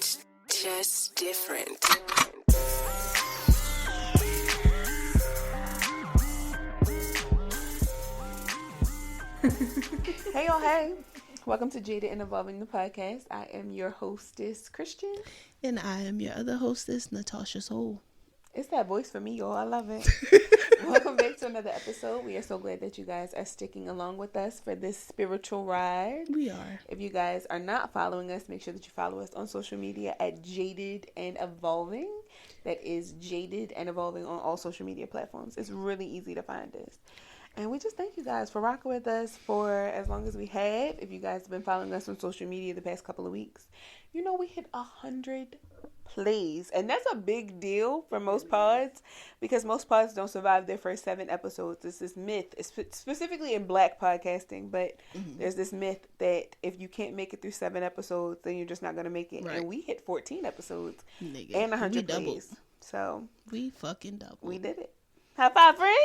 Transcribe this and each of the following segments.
It's just different. Hey y'all, hey. Welcome to Jaded and Evolving the podcast. I am your hostess, Christian. And I am your other hostess, Natasha Soul. It's that voice for me, y'all. I love it. Welcome back to another episode. We are so glad that you guys are sticking along with us for this spiritual ride. We are. If you guys are not following us, make sure that you follow us on social media at Jaded and Evolving. That is Jaded and Evolving on all social media platforms. It's really easy to find us. And we just thank you guys for rocking with us for as long as we had. If you guys have been following us on social media the past couple of weeks, you know we hit 100 plays. And that's a big deal for most pods because most pods don't survive their first 7 episodes. There's this myth, specifically in Black podcasting, but there's this myth that if you can't make it through 7 episodes, then you're just not going to make it. Right. And we hit 14 episodes and 100 plays. Doubled. So we fucking doubled. We did it. High five, friend.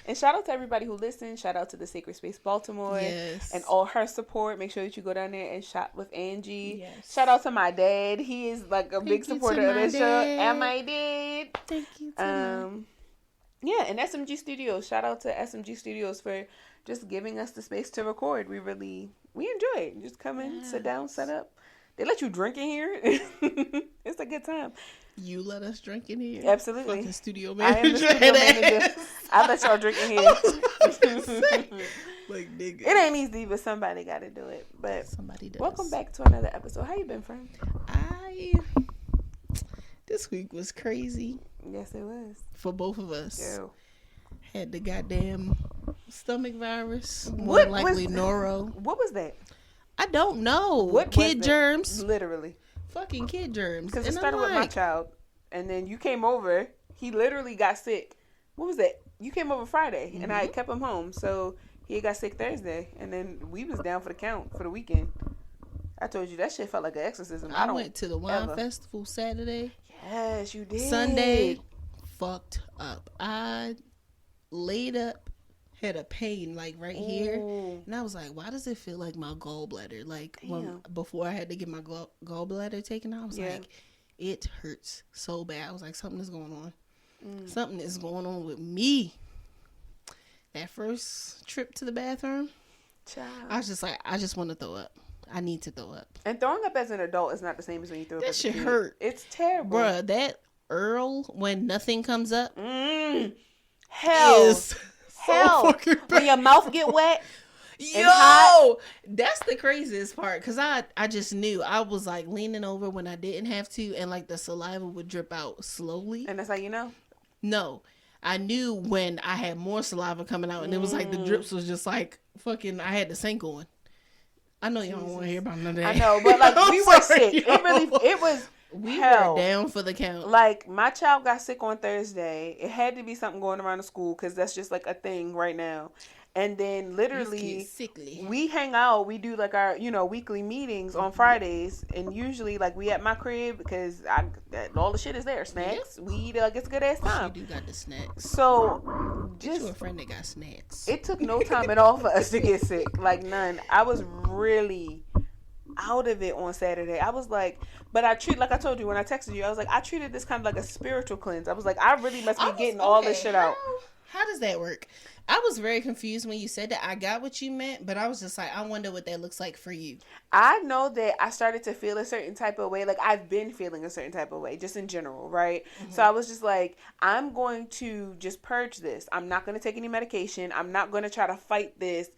And shout out to everybody who listened. Shout out to the Sacred Space Baltimore and all her support. Make sure that you go down there and shop with Angie. Shout out to my dad. He is like a big supporter of this show. And my dad. Thank you. Yeah, and SMG Studios. Shout out to SMG Studios for just giving us the space to record. We enjoy it. Just come in, sit down, set up. They let you drink in here. It's a good time. You let us drink in here? Absolutely. Fucking studio manager. I am the studio manager. I let y'all drink in here. Like, nigga. It ain't easy, but somebody got to do it. But somebody does. Welcome back to another episode. How you been, friend? This week was crazy. Yes, it was. For both of us. Ew. Had the goddamn stomach virus. More likely noro. What was that? I don't know. What kid germs? Literally. Fucking kid germs. Because it started with my child. And then you came over. He literally got sick. What was that? You came over Friday. And I kept him home. So he got sick Thursday. And then we was down for the count for the weekend. I told you that shit felt like an exorcism. I went to the wine festival Saturday. Yes, you did. Sunday, fucked up. I laid up. Had a pain like right here, and I was like, why does it feel like my gallbladder? Like before I had to get my gallbladder taken out, I was like, it hurts so bad. I was like, something is going on. Something is going on with me. That first trip to the bathroom, I was just like, I just want to throw up. I need to throw up. And throwing up as an adult is not the same as when you throw up as a kid. That shit hurt. It's terrible. Bruh, that Earl, when nothing comes up, hell. Is hell, when your mouth get wet. Yo, that's the craziest part because I just knew. I was like leaning over when I didn't have to, and like the saliva would drip out slowly. And that's how you know? No, I knew when I had more saliva coming out, and it was like the drips was just like fucking. I had the sink on. I know y'all don't want to hear about none of that. I know, but like we were sick. It was. We were down for the count. Like, my child got sick on Thursday. It had to be something going around the school because that's just, like, a thing right now. And then, literally, we hang out. We do, like, our, weekly meetings on Fridays. And usually, like, we at my crib because all the shit is there. Snacks. We eat, like, it's a good-ass time. You do got the snacks. So, Get you a friend that got snacks. It took no time at all for us to get sick. Like, none. I was really out of it on Saturday. I was like, but like I told you when I texted you, I was like, I treated this kind of like a spiritual cleanse. I was like, I really must be getting all this shit out. How does that work? I was very confused when you said that. I got what you meant, but I was just like, I wonder what that looks like for you. I know that I started to feel a certain type of way. Like, I've been feeling a certain type of way, just in general, right? So I was just like, I'm going to just purge this. I'm not going to take any medication. I'm not going to try to fight this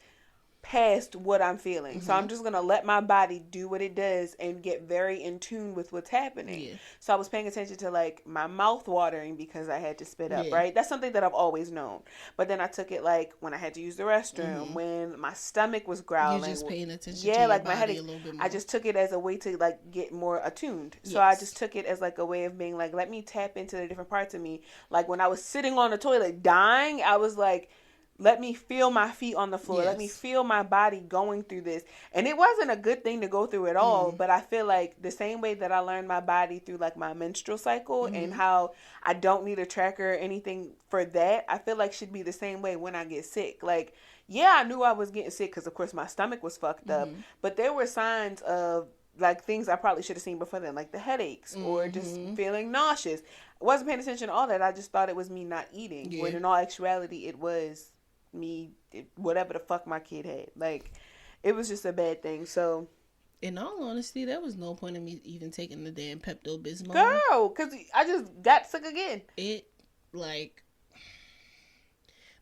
past what I'm feeling. So I'm just going to let my body do what it does and get very in tune with what's happening. Yeah. So I was paying attention to like my mouth watering because I had to spit up, right? That's something that I've always known. But then I took it like when I had to use the restroom, when my stomach was growling. You're just paying attention to your body a little bit more. I just took it as a way to like get more attuned. So I just took it as like a way of being like, let me tap into the different parts of me. Like when I was sitting on the toilet dying, I was like, let me feel my feet on the floor. Let me feel my body going through this. And it wasn't a good thing to go through at all. But I feel like the same way that I learned my body through like my menstrual cycle and how I don't need a tracker or anything for that, I feel like should be the same way when I get sick. Like, yeah, I knew I was getting sick because, of course, my stomach was fucked up. But there were signs of like things I probably should have seen before then, like the headaches or just feeling nauseous. I wasn't paying attention to all that. I just thought it was me not eating. Yeah. When in all actuality, it was me, whatever the fuck my kid had. Like, it was just a bad thing. So, in all honesty, there was no point in me even taking the damn Pepto-Bismol. girl, because I just got sick again. It, like,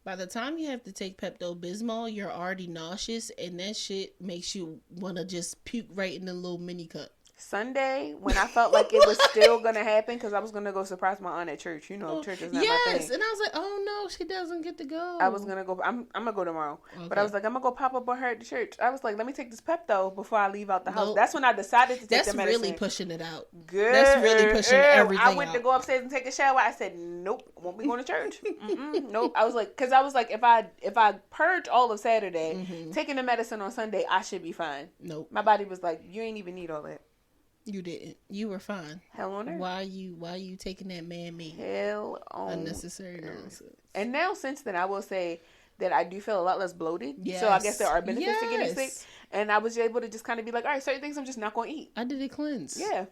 by the time you have to take Pepto-Bismol, you're already nauseous, and that shit makes you want to just puke right in the little mini cup. Sunday, when I felt like it was still going to happen, because I was going to go surprise my aunt at church. You know, church is not my thing. Yes, and I was like, oh no, she doesn't get to go. I was going to go, I'm going to go tomorrow. Okay. But I was like, I'm going to go pop up on her at the church. I was like, let me take this Pepto before I leave out the house. That's when I decided to take the medicine. That's really pushing it out. Good. That's really pushing everything out. I went to go upstairs and take a shower. I said, nope, won't be going to church. Nope. I was like, because I was like, if I purge all of Saturday, taking the medicine on Sunday, I should be fine. Nope. My body was like, you ain't even need all that. You didn't. You were fine. Hell on earth. Why you taking that man-made? Hell on unnecessary nonsense. And now since then, I will say that I do feel a lot less bloated. Yes. So I guess there are benefits to getting sick. And I was able to just kind of be like, all right, certain things I'm just not going to eat. I did a cleanse. Yeah.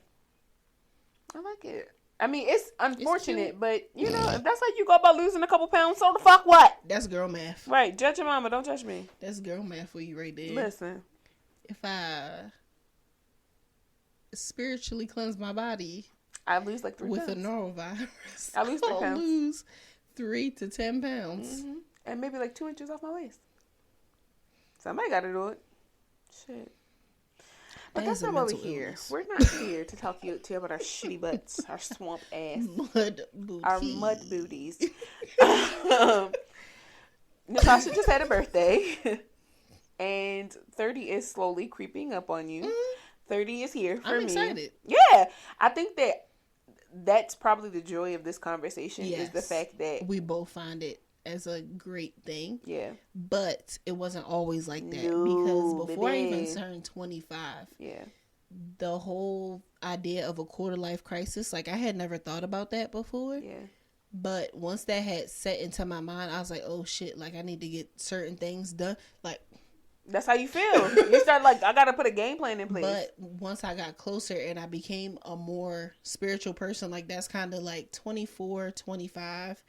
I like it. I mean, it's unfortunate, but you know, if that's how you go about losing a couple pounds, so the fuck what? That's girl math. Right. Judge your mama. Don't judge me. That's girl math for you right there. Listen. If I spiritually cleanse my body, I lose like 3 with pounds. A norovirus. I lose 3 pounds. I'll lose 3 to 10 pounds. And maybe like 2 inches off my waist. Somebody got to do it. Shit. But that's not why we're here. We're not here to talk to you about our shitty butts, our swamp ass, our mud booties. Natasha just had a birthday, and 30 is slowly creeping up on you. 30 is here for me. I'm excited. Yeah, I think that's probably the joy of this conversation is the fact that we both find it as a great thing. Yeah. But it wasn't always like that because before I even turned 25, the whole idea of a quarter life crisis, like I had never thought about that before. Yeah. But once that had set into my mind, I was like, oh shit, like I need to get certain things done. Like, that's how you feel. You start like, I gotta put a game plan in place. But once I got closer and I became a more spiritual person, like that's kind of like 24, 25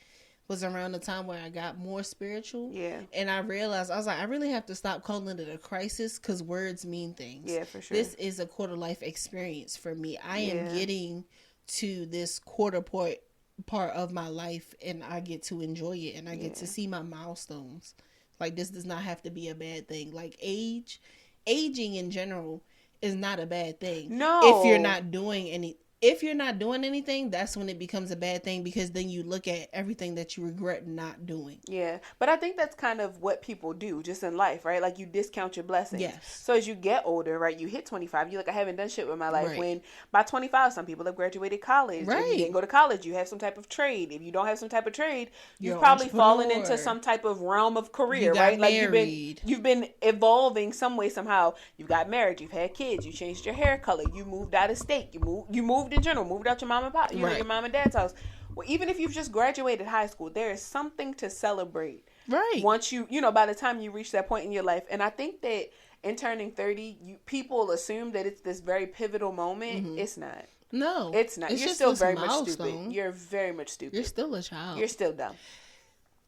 was around the time where I got more spiritual. Yeah. And I realized, I was like, I really have to stop calling it a crisis because words mean things. Yeah, for sure. This is a quarter life experience for me. I am getting to this quarter part of my life and I get to enjoy it and I get to see my milestones. Like, this does not have to be a bad thing. Like, aging in general is not a bad thing. No. If you're not doing anything, that's when it becomes a bad thing because then you look at everything that you regret not doing. Yeah. But I think that's kind of what people do just in life, right? Like, you discount your blessings. Yes. So as you get older, right, you hit 25, you're like, I haven't done shit with my life. Right. When by 25, some people have graduated college. Right. If you didn't go to college, you have some type of trade. If you don't have some type of trade, you've probably fallen into some type of realm of career, right? Married. Like you've been evolving some way, somehow. You got married, you've had kids, you changed your hair color, you moved out of state, you moved in general, moved out your mom and pop, you know, your mom and dad's house. Well, even if you've just graduated high school, there is something to celebrate. Right. Once you know, by the time you reach that point in your life. And I think that in turning 30, people assume that it's this very pivotal moment. Mm-hmm. It's not. No. It's not. You're still very much stupid. You're very much stupid. You're still a child. You're still dumb.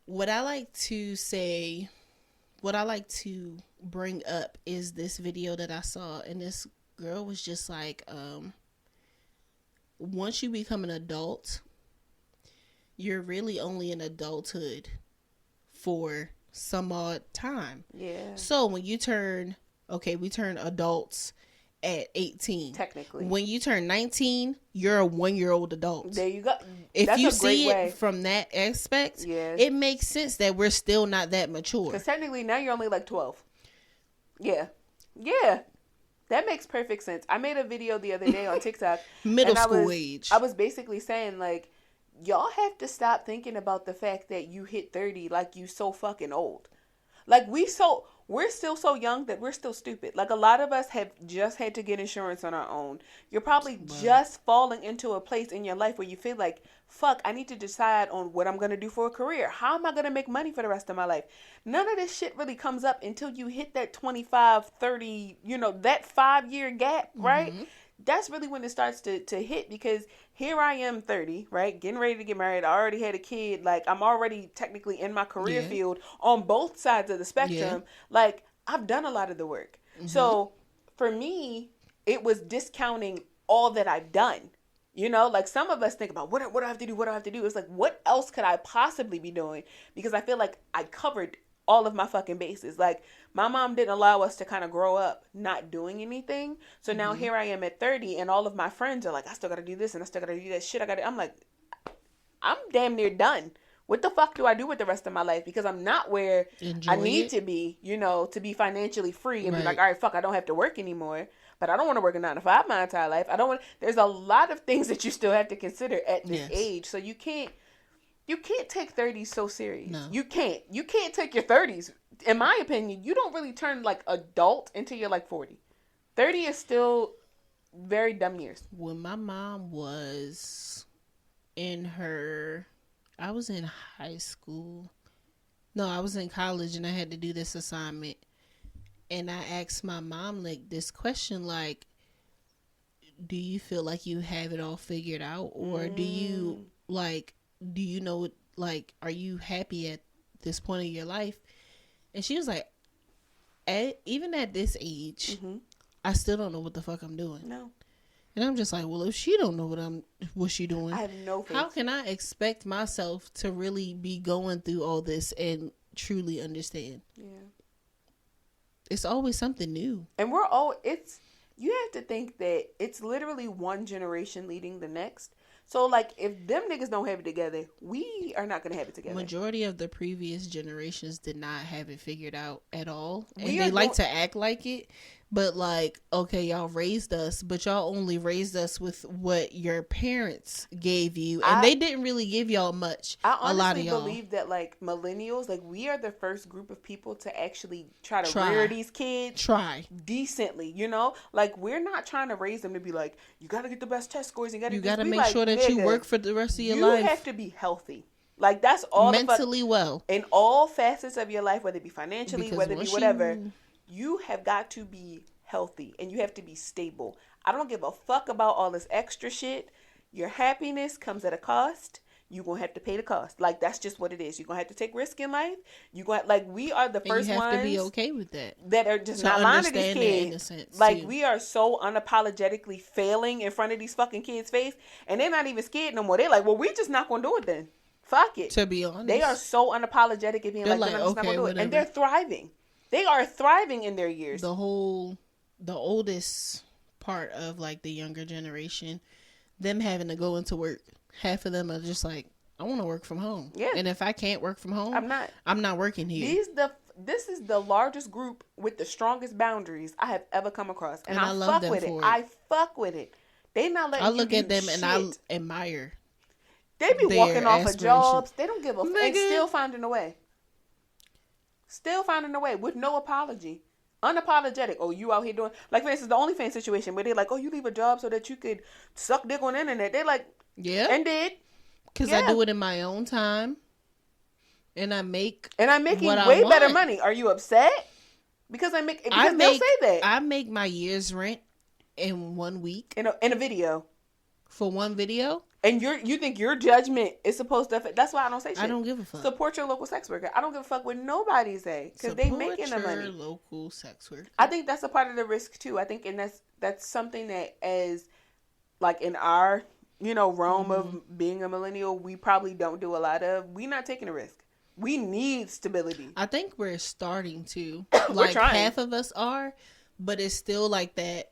What I like to bring up is this video that I saw, and this girl was just like, once you become an adult, you're really only in adulthood for some odd time. Yeah. So when you we turn adults at 18. Technically. When you turn 19, you're a 1-year-old adult. There you go. If you see it from that aspect, it makes sense that we're still not that mature. Because technically now you're only like 12. Yeah. Yeah. That makes perfect sense. I made a video the other day on TikTok. Middle school age. I was basically saying, like, y'all have to stop thinking about the fact that you hit 30 like you so fucking old. Like, we so we're still so young that we're still stupid. Like, a lot of us have just had to get insurance on our own. You're probably just falling into a place in your life where you feel like, fuck, I need to decide on what I'm going to do for a career. How am I going to make money for the rest of my life? None of this shit really comes up until you hit that 25, 30, that 5-year gap, right? Mm-hmm. That's really when it starts to hit, because here I am 30, right? Getting ready to get married. I already had a kid. Like, I'm already technically in my career field on both sides of the spectrum. Yeah. Like, I've done a lot of the work. Mm-hmm. So for me, it was discounting all that I've done. Like, some of us think about what do I have to do? What do I have to do? It's like, what else could I possibly be doing? Because I feel like I covered all of my fucking bases. Like, my mom didn't allow us to kind of grow up not doing anything. So now here I am at 30, and all of my friends are like, I still got to do this, and I still got to do that shit. I'm like, I'm damn near done. What the fuck do I do with the rest of my life? Because I'm not where I need to be, to be financially free and be like, all right, fuck, I don't have to work anymore. But I don't want to work a 9-to-5 my entire life. There's a lot of things that you still have to consider at this age. So you can't take 30s so serious. No. You can't take your 30s. In my opinion, you don't really turn like adult until you're like 40. 30 is still very dumb years. When my mom was I was in high school. No, I was in college, and I had to do this assignment. And I asked my mom like this question, like, do you feel like you have it all figured out? Or do you know, like, are you happy at this point in your life? And she was like, even at this age, I still don't know what the fuck I'm doing. No. And I'm just like, well, if she don't know what she doing, I have no faith. How can I expect myself to really be going through all this and truly understand? Yeah. It's always something new. And you have to think that it's literally one generation leading the next. So, like, if them niggas don't have it together, we are not going to have it together. Majority of the previous generations did not have it figured out at all. And they like to act like it. But, like, okay, y'all raised us, but y'all only raised us with what your parents gave you. And they didn't really give y'all much. I a lot of y'all. believe that, like, millennials, like, we are the first group of people to actually try to rear these kids decently, Like, we're not trying to raise them to be like, you got to get the best test scores. You got to make sure that you work for the rest of your life. You have to be healthy. Like, that's all. Mentally well. In all facets of your life, whether it be financially, whether it be whatever, you have got to be healthy and you have to be stable. I don't give a fuck about all this extra shit. Your happiness comes at a cost. You're going to have to pay the cost. Like, that's just what it is. You're going to have to take risk in life. We are the first ones. You have to be okay with that. That are just not lying to these kids. Like, too. We are so unapologetically failing in front of these fucking kids' face. And they're not even scared no more. They're like, well, we're just not going to do it then. Fuck it. To be honest. They are so unapologetic at being like, I'm just not going to do it. And they're thriving. They are thriving in their years. The oldest part of, like, the younger generation, them having to go into work. Half of them are just like, I want to work from home. Yeah. And if I can't work from home, I'm not working here. This is the largest group with the strongest boundaries I have ever come across. And I love them with for it. I fuck with it. They not letting you do shit. I look at them and I admire. They be walking off of jobs. They don't give a fuck. And still finding a way. Still finding a way with no apology. Unapologetic. Oh, you out here doing, like, for instance, the OnlyFans situation where they're like, oh, you leave a job so that you could suck dick on the internet. They're like, yeah, and did, because I do it in my own time, and I'm making way better money. Are you upset? Because they'll say that I make my year's rent in 1 week in a video for one video. And you think your judgment is supposed to affect? That's why I don't say shit. I don't give a fuck. Support your local sex worker. I don't give a fuck what nobody say because they making the money. Support your local sex worker. I think that's a part of the risk too. I think, and that's something that, as like in our realm of being a millennial, we probably don't do a lot of. We not taking a risk. We need stability. I think we're starting to. Like half of us are, but it's still like that.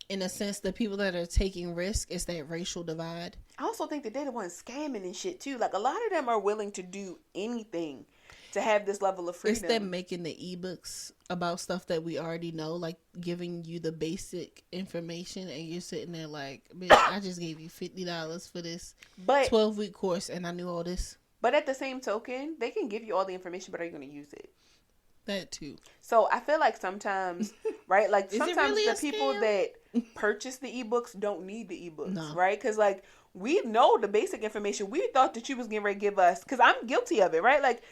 In a sense, the people that are taking risk is that racial divide. I also think that they're the ones scamming and shit too. Like, a lot of them are willing to do anything to have this level of freedom. It's them making the ebooks about stuff that we already know, like giving you the basic information, and you're sitting there like, bitch, I just gave you $50 for this 12-week course, and I knew all this. But at the same token, they can give you all the information, but are you going to use it? That too. So I feel like sometimes, right? Like Is it sometimes really a the people scam? that purchase the ebooks don't need the ebooks, No. right? Because like we know the basic information. We thought that you was getting ready to give us, because I'm guilty of it, right? Like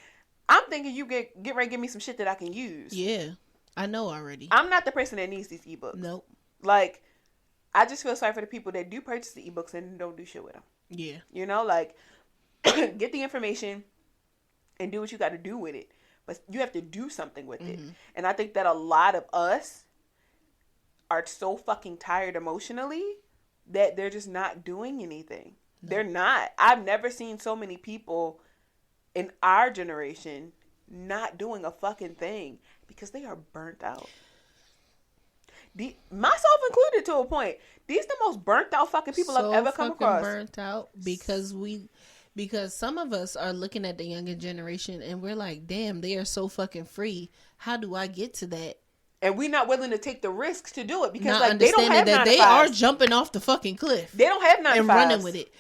I'm thinking you get ready to give me some shit that I can use. Yeah, I know already. I'm not the person that needs these ebooks. Nope. Like I just feel sorry for the people that do purchase the ebooks and don't do shit with them. Yeah. You know, like get the information and do what you got to do with it. But you have to do something with it. And I think that a lot of us are so fucking tired emotionally that they're just not doing anything. No. They're not. I've never seen so many people in our generation not doing a fucking thing because they are burnt out. Myself included to a point. These the most burnt out fucking people I've ever come across. Burnt out because some of us are looking at the younger generation and we're like, damn, they are so fucking free. How do I get to that? And we're not willing to take the risks to do it because not like they don't have that they are jumping off the fucking cliff. They don't have 9 and running with it.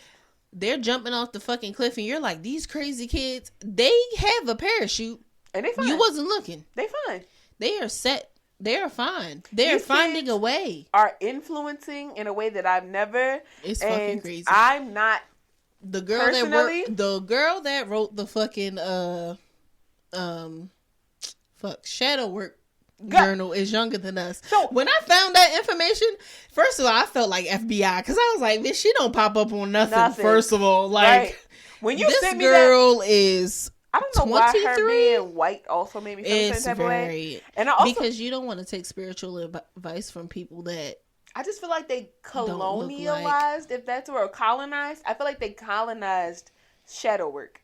They're jumping off the fucking cliff and you're like, these crazy kids, they have a parachute. And they fine. You wasn't looking. They fine. They are set. They are fine. They're finding a way. Are influencing in a way that I've never. It's fucking crazy. I'm not. The girl that wrote the fucking shadow work journal is younger than us. So when I found that information, first of all, I felt like FBI because I was like, bitch, she don't pop up on nothing. First of all, like right. When you this girl is. I don't know 23? Why her being white also made me feel some type of way. And I also, because you don't want to take spiritual advice from people that I just feel like they colonialized, if that's the word, colonized. I feel like they colonized shadow work.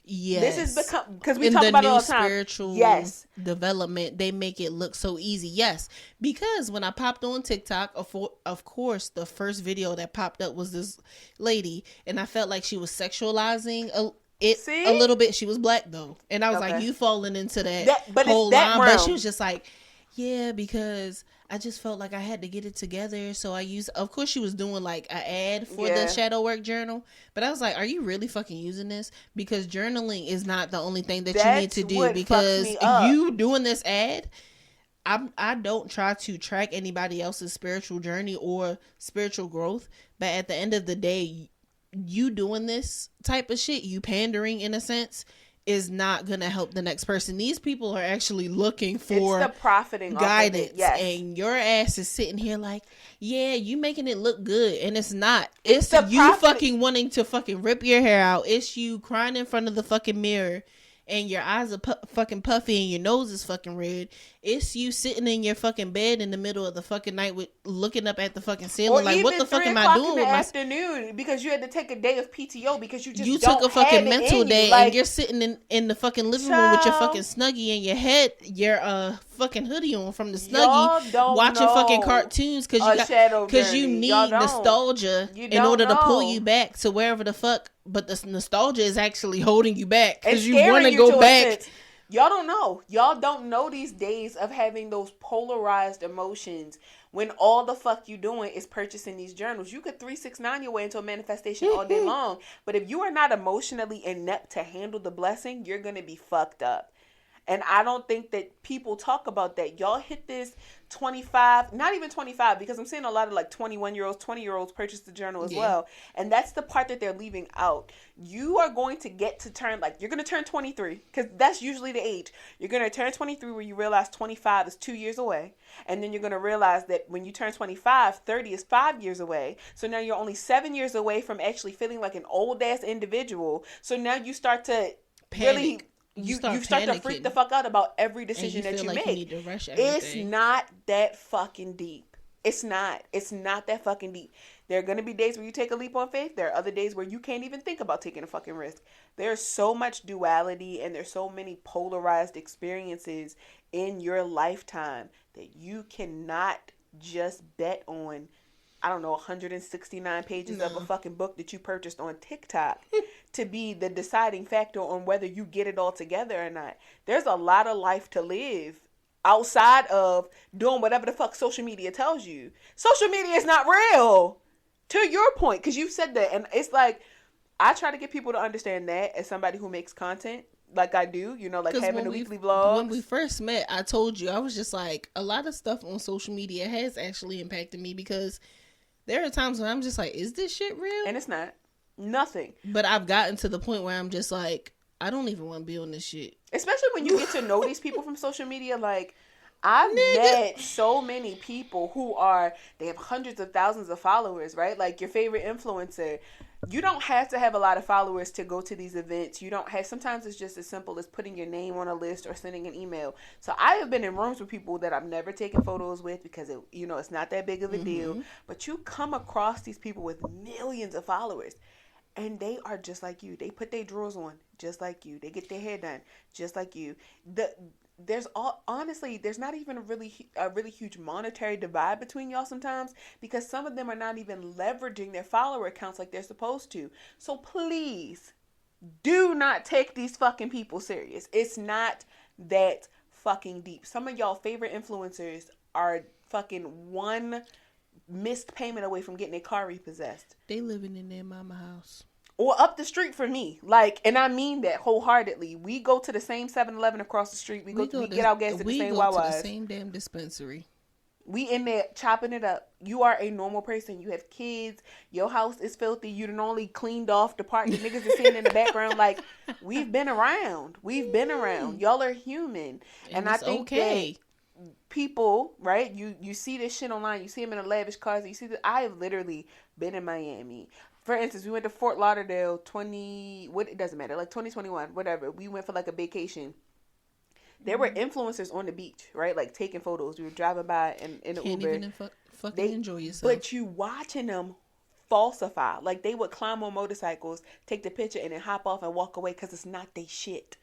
Yes. This is because we talk about it all the time. Spiritual development, they make it look so easy. Yes. Because when I popped on TikTok, of course, the first video that popped up was this lady, and I felt like she was sexualizing a little bit. She was black though, and I was like, you falling into that whole line. But she was just like, yeah, because I just felt like I had to get it together, so I used. Of course, she was doing like an ad for the shadow work journal, but I was like, are you really fucking using this? Because journaling is not the only thing that you need to do. Because you doing this ad, I don't try to track anybody else's spiritual journey or spiritual growth, but at the end of the day, you doing this type of shit, you pandering in a sense, is not gonna help the next person. These people are actually looking for the profiting guidance, yes. And your ass is sitting here like, yeah, you making it look good, and it's not. It's you fucking wanting to fucking rip your hair out. It's you crying in front of the fucking mirror, and your eyes are fucking puffy, and your nose is fucking red. It's you sitting in your fucking bed in the middle of the fucking night with looking up at the fucking ceiling, like, what the fuck am I doing with my afternoon? Because you had to take a day of PTO because you took a fucking mental day, like, and you're sitting in the fucking living room with your fucking Snuggie and your head, your fucking hoodie on from the Snuggie, watching fucking cartoons because you need nostalgia in order to pull you back to wherever the fuck. But the nostalgia is actually holding you back because you want to go back. Y'all don't know. Y'all don't know these days of having those polarized emotions when all the fuck you doing is purchasing these journals. You could 369 your way into a manifestation all day long. But if you are not emotionally inept to handle the blessing, you're going to be fucked up. And I don't think that people talk about that. Y'all hit this 25, not even 25, because I'm seeing a lot of like 21-year-olds, 20-year-olds purchase the journal as well. And that's the part that they're leaving out. You are going to get to turn, like, you're going to turn 23, because that's usually the age. You're going to turn 23 where you realize 25 is 2 years away. And then you're going to realize that when you turn 25, 30 is 5 years away. So now you're only 7 years away from actually feeling like an old-ass individual. So now you start to really... You start to freak the fuck out about every decision that you make. You need to rush everything. It's not that fucking deep. It's not that fucking deep. There are going to be days where you take a leap on faith. There are other days where you can't even think about taking a fucking risk. There's so much duality and there's so many polarized experiences in your lifetime that you cannot just bet on, I don't know, 169 pages of a fucking book that you purchased on TikTok to be the deciding factor on whether you get it all together or not. There's a lot of life to live outside of doing whatever the fuck social media tells you. Social media is not real. To your point, because you said that. And it's like, I try to get people to understand that as somebody who makes content. like I do, you know, like having the weekly When vlogs. we first met, I told you, I was just like, a lot of stuff on social media has actually impacted me because there are times when I'm just like, is this shit real? And it's not. Nothing. But I've gotten to the point where I'm just like, I don't even want to be on this shit. Especially when you get to know these people from social media. Like, I've met so many people who they have hundreds of thousands of followers, right? Like your favorite influencer. You don't have to have a lot of followers to go to these events. You don't have, sometimes it's just as simple as putting your name on a list or sending an email. So I have been in rooms with people that I've never taken photos with because it's not that big of a deal. But you come across these people with millions of followers. And they are just like you. They put their drawers on just like you. They get their hair done just like you. Honestly, there's not even a really huge monetary divide between y'all sometimes because some of them are not even leveraging their follower accounts like they're supposed to. So please do not take these fucking people serious. It's not that fucking deep. Some of y'all favorite influencers are fucking one missed payment away from getting a car repossessed. They living in their mama house. Or up the street from me. Like, and I mean that wholeheartedly. We go to the same 7-Eleven across the street. We get our gas at the same Wawa's. We go to the same damn dispensary. We in there chopping it up. You are a normal person. You have kids. Your house is filthy. You done only cleaned off the part. The niggas are sitting in the background. Like, we've been around. Y'all are human. And I think that people, right? You see this shit online. You see them in a lavish cars. You see that I have literally been in Miami. For instance, we went to Fort Lauderdale it doesn't matter, like 2021, whatever. We went for like a vacation. There were influencers on the beach, right? Like taking photos. We were driving by in the Can't Uber. Even fucking enjoy yourself. But you watching them falsify. Like they would climb on motorcycles, take the picture, and then hop off and walk away because it's not they shit.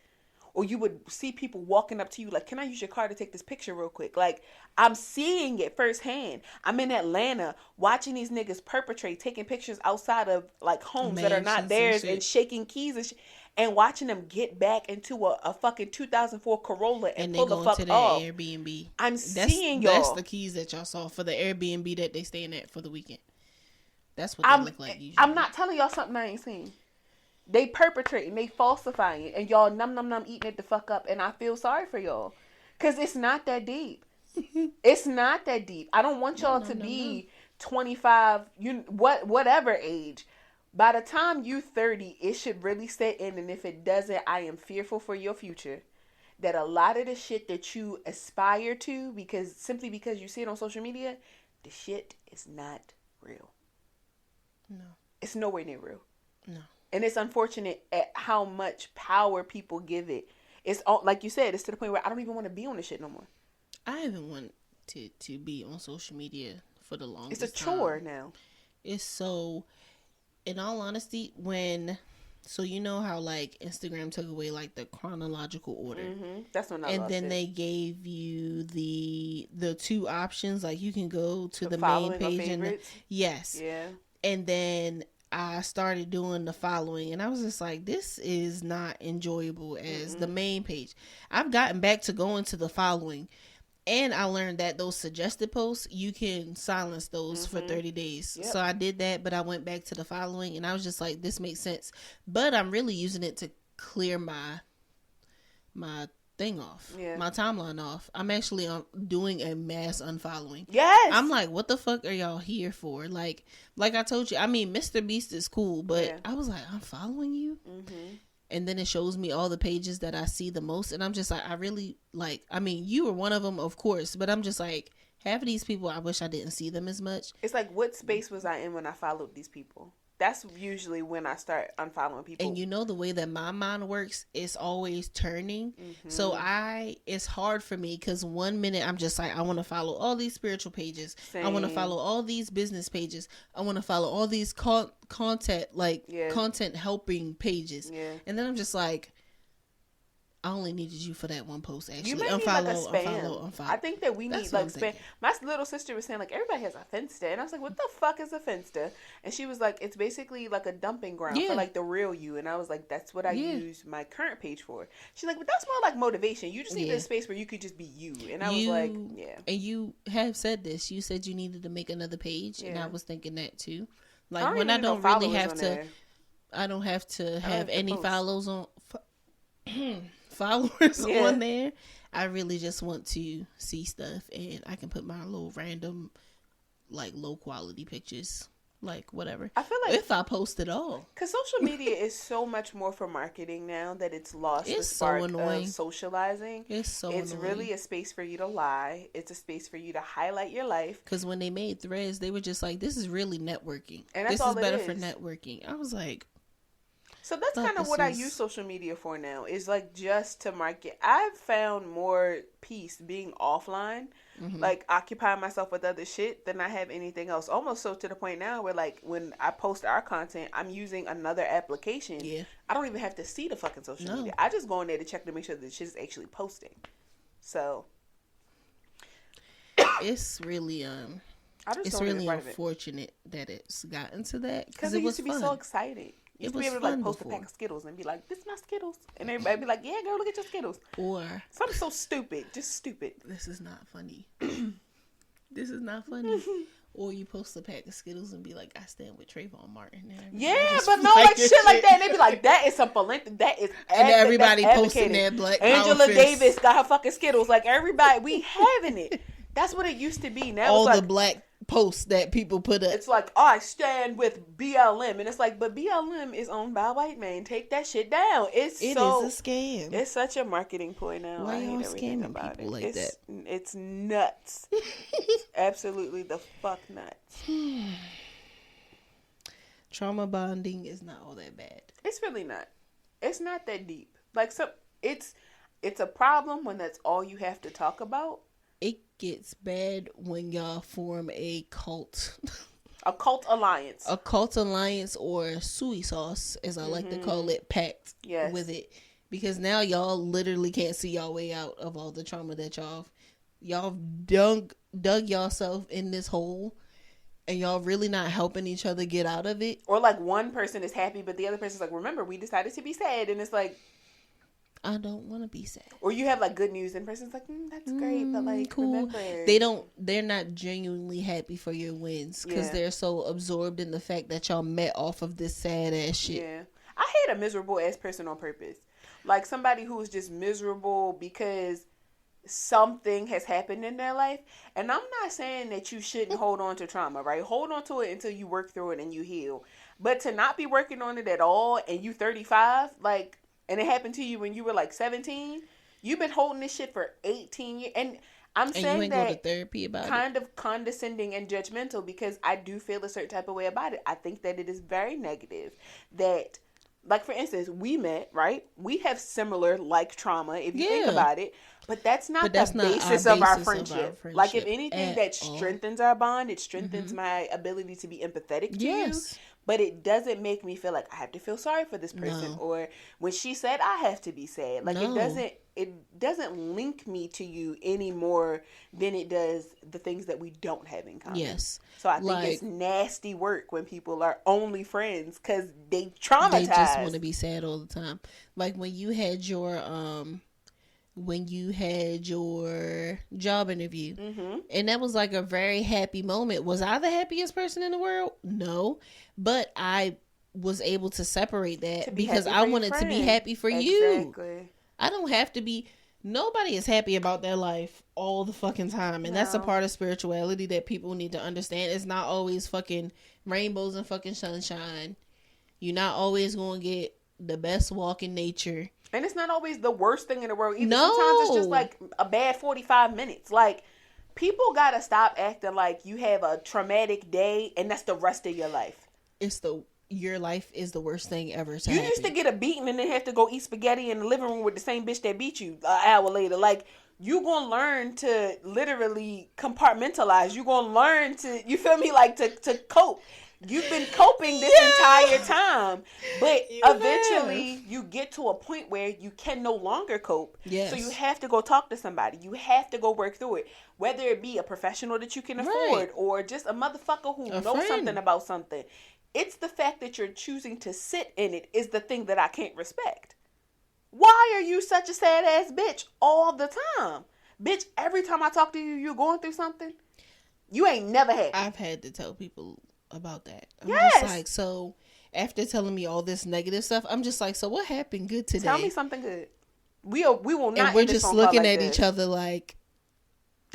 Or you would see people walking up to you like, can I use your car to take this picture real quick? Like, I'm seeing it firsthand. I'm in Atlanta watching these niggas perpetrate, taking pictures outside of like homes that are not theirs and shaking keys and watching them get back into a fucking 2004 Corolla and pull the fuck off. And they go into that Airbnb. Seeing y'all. That's the keys that y'all saw for the Airbnb that they staying at for the weekend. That's what they look like usually. I'm not telling y'all something I ain't seen. They perpetrating, they falsifying, and y'all num eating it the fuck up. And I feel sorry for y'all, cause it's not that deep. It's not that deep. I don't want y'all to be 25, whatever age. By the time you 30, it should really set in. And if it doesn't, I am fearful for your future. That a lot of the shit that you aspire to, simply because you see it on social media, the shit is not real. No, it's nowhere near real. No. And it's unfortunate at how much power people give it. It's all, like you said, it's to the point where I don't even want to be on this shit no more. I haven't wanted to be on social media for the longest time. It's a chore now. It's so, in all honesty, so you know how like Instagram took away like the chronological order. Mm-hmm. That's when I and lost then it. they gave you the two options, like you can go to the following main page and yes. Yeah. And then I started doing the following and I was just like, this is not enjoyable as the main page. I've gotten back to going to the following, and I learned that those suggested posts, you can silence those for 30 days. Yep. So I did that, but I went back to the following and I was just like, this makes sense. But I'm really using it to clear my thing off, my timeline off. I'm actually doing a mass unfollowing. Yes. I'm like, what the fuck are y'all here for? Like I told you, I mean, Mr. Beast is cool, but I was like, I'm following you. Mm-hmm. And then it shows me all the pages that I see the most. And I'm just like, I really like, I mean, you were one of them, of course, but I'm just like, half of these people, I wish I didn't see them as much. It's like, what space was I in when I followed these people? That's usually when I start unfollowing people. And you know the way that my mind works, it's always turning. Mm-hmm. So it's hard for me because 1 minute I'm just like, I want to follow all these spiritual pages. Same. I want to follow all these business pages. I want to follow all these content helping pages. Yeah. And then I'm just like, I only needed you for that one post, actually. You might need like a spam. I think that we need like spam. My little sister was saying like, everybody has a Finsta. And I was like, what the fuck is a Finsta? And she was like, it's basically like a dumping ground for like the real you. And I was like, that's what I use my current page for. She's like, but that's more like motivation. You just need a space where you could just be you. And I was like, yeah. And you have said this. You said you needed to make another page. And I was thinking that too. Like when I don't really have to, I don't have to have any follows on. followers on there. I really just want to see stuff, and I can put my little random, like, low quality pictures, like whatever. I feel like if I post it all, because social media is so much more for marketing now that it's lost the It's spark so annoying. of socializing. It's It's annoying. really a space for you to lie. It's a space for you to highlight your life. Because when they made Threads, they were just like, this is really networking. And that's this all is it better for is. networking. I was like, So that's thought kind of this what I was- use social media for now, is like just to market. I've found more peace being offline, like occupying myself with other shit than I have anything else. Almost so to the point now where like when I post our content, I'm using another application. Yeah. I don't even have to see the fucking social No. media. I just go in there to check to make sure that the shit is actually posting. So it's really, I just it's don't really get part of it. unfortunate that it's gotten to that. Because Because it it used was to be fun. so exciting. You used to be was able to like fun post a before. pack of Skittles and be like, "This is my Skittles," and everybody be like, "Yeah, girl, look at your Skittles." Or, Something so stupid, just stupid. this is not funny. This is not funny. Or you post a pack of Skittles and be like, I stand with Trayvon Martin. And everybody Yeah, just but no, like your shit like that. And they be like, that is some philanthropy. That is And everybody that's posting advocating. their Black Angela Power fists. Davis got her fucking Skittles. Like everybody, we having it. That's what it used to be. Now all it's the like, black posts that people put up. it's like, oh, I stand with BLM, and it's like, but BLM is owned by a white man. Take that shit down. It is a scam. It's such a marketing ploy now. Why I hate y'all everything scamming about people it. like It's, It's nuts. It's absolutely the fuck nuts. Trauma bonding is not all that bad. It's really not. It's not that deep. Like it's a problem when that's all you have to talk about. It gets bad when y'all form a cult. A cult alliance. A cult alliance or soy sauce, as I like to call it, packed Yes. with it. Because now y'all literally can't see y'all way out of all the trauma that y'all dug yourself in this hole, and y'all really not helping each other get out of it. Or like one person is happy, but the other person's like, remember, we decided to be sad, and it's like, I don't want to be sad. or you have like good news, and the person's like, that's great, but like, Cool. remember, They're not genuinely happy for your wins because Yeah. they're so absorbed in the fact that y'all met off of this sad ass shit. Yeah. I hate a miserable ass person on purpose. Like somebody who is just miserable because something has happened in their life. And I'm not saying that you shouldn't hold on to trauma, right? Hold on to it until you work through it and you heal. But to not be working on it at all and you 35, like, and it happened to you when you were like 17, you've been holding this shit for 18 years. And I'm And you saying ain't go to that therapy about it. kind of condescending and judgmental because I do feel a certain type of way about it. I think that it is very negative that, like, for instance, we met, right? We have similar, like, trauma, if you think Yeah. about it. But that's not But that's the not our basis of our basis of our friendship. Like, if friendship anything, at that all. strengthens our bond. It strengthens my ability to be empathetic to you. Yes. But it doesn't make me feel like I have to feel sorry for this person. No. Or when she said, I have to be sad. Like, No. it doesn't link me to you any more than it does the things that we don't have in common. Yes. So I think it's nasty work when people are only friends because they traumatized. They just want to be sad all the time. Like when you had your job interview, and that was like a very happy moment. Was I the happiest person in the world? No, but I was able to separate that To be because happy I for your wanted to be friend. happy for you. Exactly. I don't have to be. Nobody is happy about their life all the fucking time, and that's a No. part of spirituality that people need to understand. It's not always fucking rainbows and fucking sunshine. You're not always going to get the best walk in nature. And it's not always the worst thing in the world either. No. Sometimes it's just like a bad 45 minutes. Like, people gotta stop acting like you have a traumatic day and that's the rest of your life. Your life is the worst thing ever to You happen. used to get a beating and then have to go eat spaghetti in the living room with the same bitch that beat you an hour later. Like, you gonna learn to literally compartmentalize. You gonna learn to, you feel me, like to cope. You've been coping this entire time, but eventually you get to a point where you can no longer cope. Yes. So you have to go talk to somebody. You have to go work through it, whether it be a professional that you can afford Right. or just a motherfucker who A knows friend. something about something. It's the fact that you're choosing to sit in it is the thing that I can't respect. Why are you such a sad ass bitch all the time? Bitch, every time I talk to you, you're going through something. You ain't never had. I've had to tell people about that. I'm Yes. just like, so after telling me all this negative stuff, I'm just like, so what happened good today? Tell me something good. We will not. And we're end this just phone call looking like at this. each other like.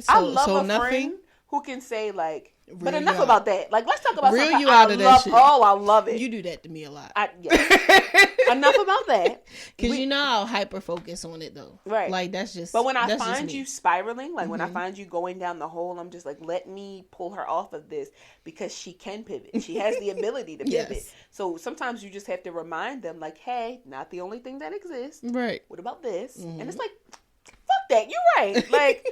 I love a nothing. friend who can say like, but Real enough you about that. Like, let's talk about Real something you I out of that love. shit. Oh, I love it. You do that to me a lot. Enough about that. Because you know I'll hyper focus on it though. Right. Like that's just. But when I that's find just me. you spiraling, like when I find you going down the hole, I'm just like, let me pull her off of this because she can pivot. She has the ability to pivot. Yes. So sometimes you just have to remind them, like, hey, not the only thing that exists. Right. What about this? And it's like, fuck that. You're right. Like,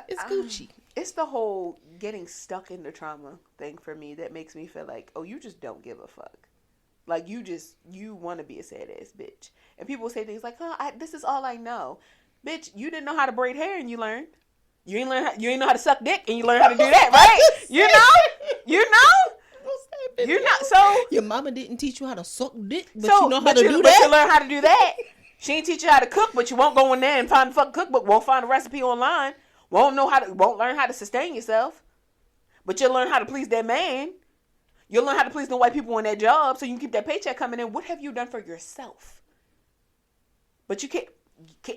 It's Gucci. It's the whole getting stuck in the trauma thing for me that makes me feel like, oh, you just don't give a fuck. Like, you want to be a sad ass bitch. And people say things like, oh, this is all I know. Bitch, you didn't know how to braid hair and you learned. You ain't know how to suck dick and you learned how to do that, right? You know? So Your mama didn't teach you how to suck dick, but so, you know how to do But that. you learn how to do that. She ain't teach you how to cook, but you won't go in there and find the fucking cookbook. Won't find a recipe online. Won't learn how to sustain yourself. But you'll learn how to please that man. You'll learn how to please the white people in that job so you can keep that paycheck coming in. What have you done for yourself? But you can't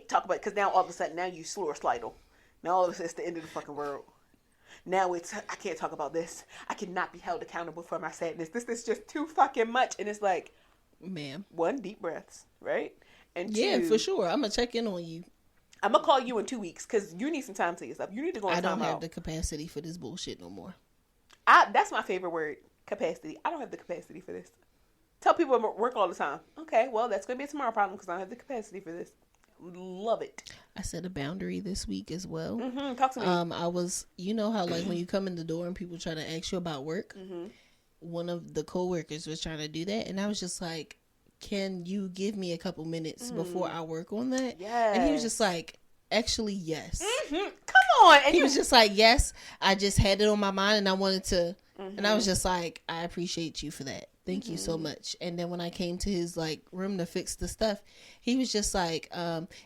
talk about it because now all of a sudden now you slur slidle. Now all of a sudden it's the end of the fucking world. Now it's, I can't talk about this. I cannot be held accountable for my sadness. This is just too fucking much. And it's like, ma'am, one, deep breaths, right? And yeah, two, for sure. I'm gonna check in on you. I'm gonna call you in 2 weeks because you need some time to yourself. You need to go on I don't time have out. the capacity for this bullshit no more. That's my favorite word, capacity. I don't have the capacity for this. Tell people at work all the time. Okay, well, that's going to be a tomorrow problem because I don't have the capacity for this. Love it. I set a boundary this week as well. Talk to me. I was, you know how like when you come in the door and people try to ask you about work, one of the coworkers was trying to do that, and I was just like, "Can you give me a couple minutes before I work on that?" Yes. And he was just like, "Actually, yes." Come on. And He was just like, "Yes, I just had it on my mind, and I wanted to." And I was just like, "I appreciate you for that. Thank you so much." And then when I came to his like room to fix the stuff, he was just like,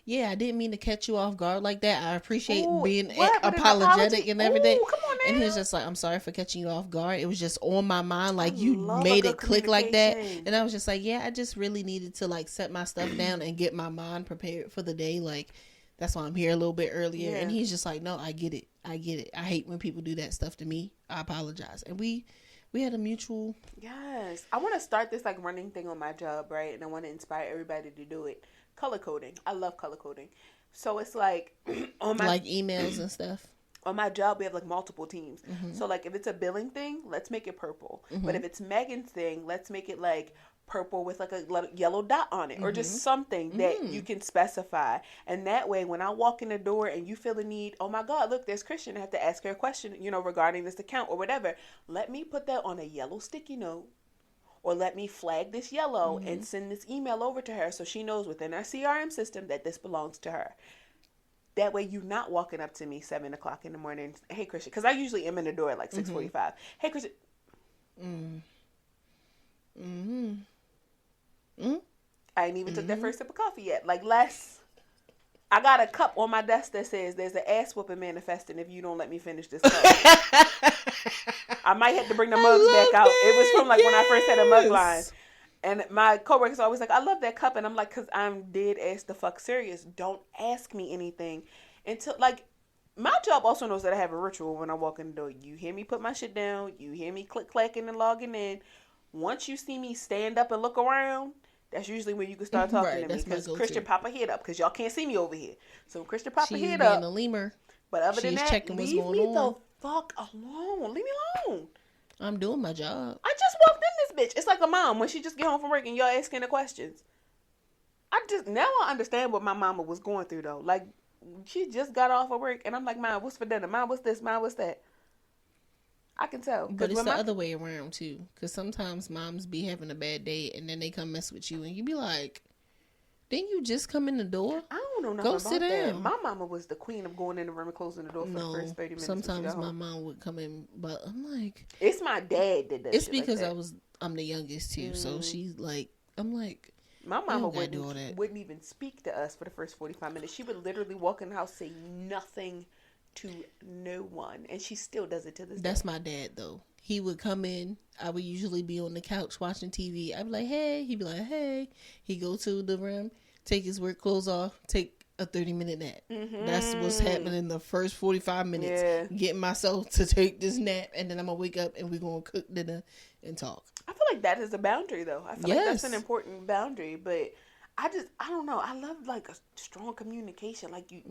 "Yeah, I didn't mean to catch you off guard like that. I appreciate being apologetic and everything." Ooh, come on now. And he was just like, "I'm sorry for catching you off guard. It was just on my mind. Like you made it click like that." And I was just like, "Yeah, I just really needed to like set my stuff down and get my mind prepared for the day. Like that's why I'm here a little bit earlier." Yeah. And he's just like, "No, I get it. I hate when people do that stuff to me. I apologize." And we had a mutual. Yes. I want to start this like running thing on my job, right? And I want to inspire everybody to do it. Color coding. I love color coding. So it's like on my like emails and stuff. On my job, we have like multiple teams. So like if it's a billing thing, let's make it purple. But if it's Megan's thing, let's make it like purple with like a yellow dot on it or just something that you can specify. And that way, when I walk in the door and you feel the need, oh my God, look, there's Christian. I have to ask her a question, regarding this account or whatever. Let me put that on a yellow sticky note. Or let me flag this yellow and send this email over to her so she knows within our CRM system that this belongs to her. That way you're not walking up to me 7 o'clock in the morning. Hey, Christian. Because I usually am in the door at like 6:45. Hey, Christian. I ain't even took that first sip of coffee yet. Like, I got a cup on my desk that says there's an ass whooping manifesting if you don't let me finish this cup. I might have to bring the mugs back out. It was from like when I first had a mug line. And my coworkers always like, I love that cup. And I'm like, because I'm dead ass the fuck serious. Don't ask me anything until, like, my job also knows that I have a ritual when I walk in the door. You hear me put my shit down. You hear me click-clacking and logging in. Once you see me stand up and look around, that's usually when you can start talking to me. Because Christian pop her head up. Because y'all can't see me over here. So Christian pop her head up. She's being a lemur. But other than that, checking what's leave going me on. the fuck alone. Leave me alone. I'm doing my job. I just walked in this bitch. It's like a mom when she just get home from work and y'all asking her questions. Now I understand what my mama was going through though. Like, she just got off of work and I'm like, Mom, what's for dinner? Mom, what's this? Mom, what's that? I can tell. But it's the other way around too. Because sometimes moms be having a bad day and then they come mess with you and you be like, didn't you just come in the door? I don't know nothing Go about sit that. down. My mama was the queen of going in the room and closing the door for the first 30 minutes. Sometimes my mom would come in, but I'm like, it's my dad that does it's shit because like that. I'm the youngest too. So she's like, I'm like, my mama wouldn't even speak to us for the first 45 minutes. She would literally walk in the house, say nothing to no one. And she still does it to this day. That's my dad though. He would come in. I would usually be on the couch watching TV. I'd be like, hey. He'd be like, hey. He'd go to the room, take his work clothes off, take a 30-minute nap. That's what's happening in the first 45 minutes. Yeah. Getting myself to take this nap, and then I'm gonna wake up and we're gonna cook dinner and talk. I feel like that is a boundary, though. I feel like that's an important boundary, but I don't know. I love like a strong communication. Like you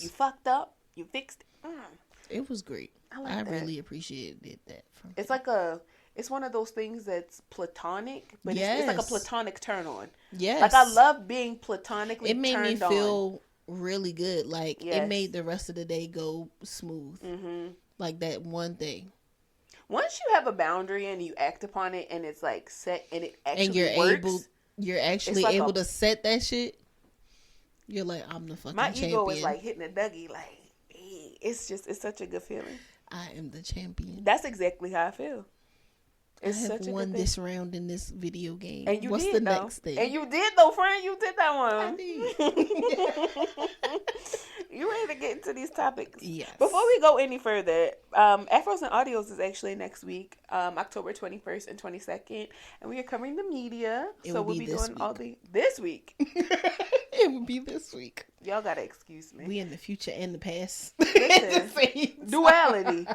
fucked up, you fixed it. It was great. I that. really appreciated that. It's like it's one of those things that's platonic, but it's like a platonic turn on. Yes. Like I love being platonically. It made turned me feel on. really good. Like it made the rest of the day go smooth. Like that one thing. Once you have a boundary and you act upon it, and it's like set, and it actually and you're works, you're actually like able to set that shit. You're like, I'm the fucking champion. My ego is like hitting a Dougie. Like, it's such a good feeling. I am the champion. That's exactly how I feel. I have won this round in this video game. And you What's did, the though. next thing? And you did, though, friend. You did that one. I did. You ready to get into these topics? Yes. Before we go any further, Afros and Audios is actually next week, October 21st and 22nd, and we are covering the media. So we'll be doing all this week. It will be this week. Y'all gotta excuse me. We in the future and the past. Listen, duality.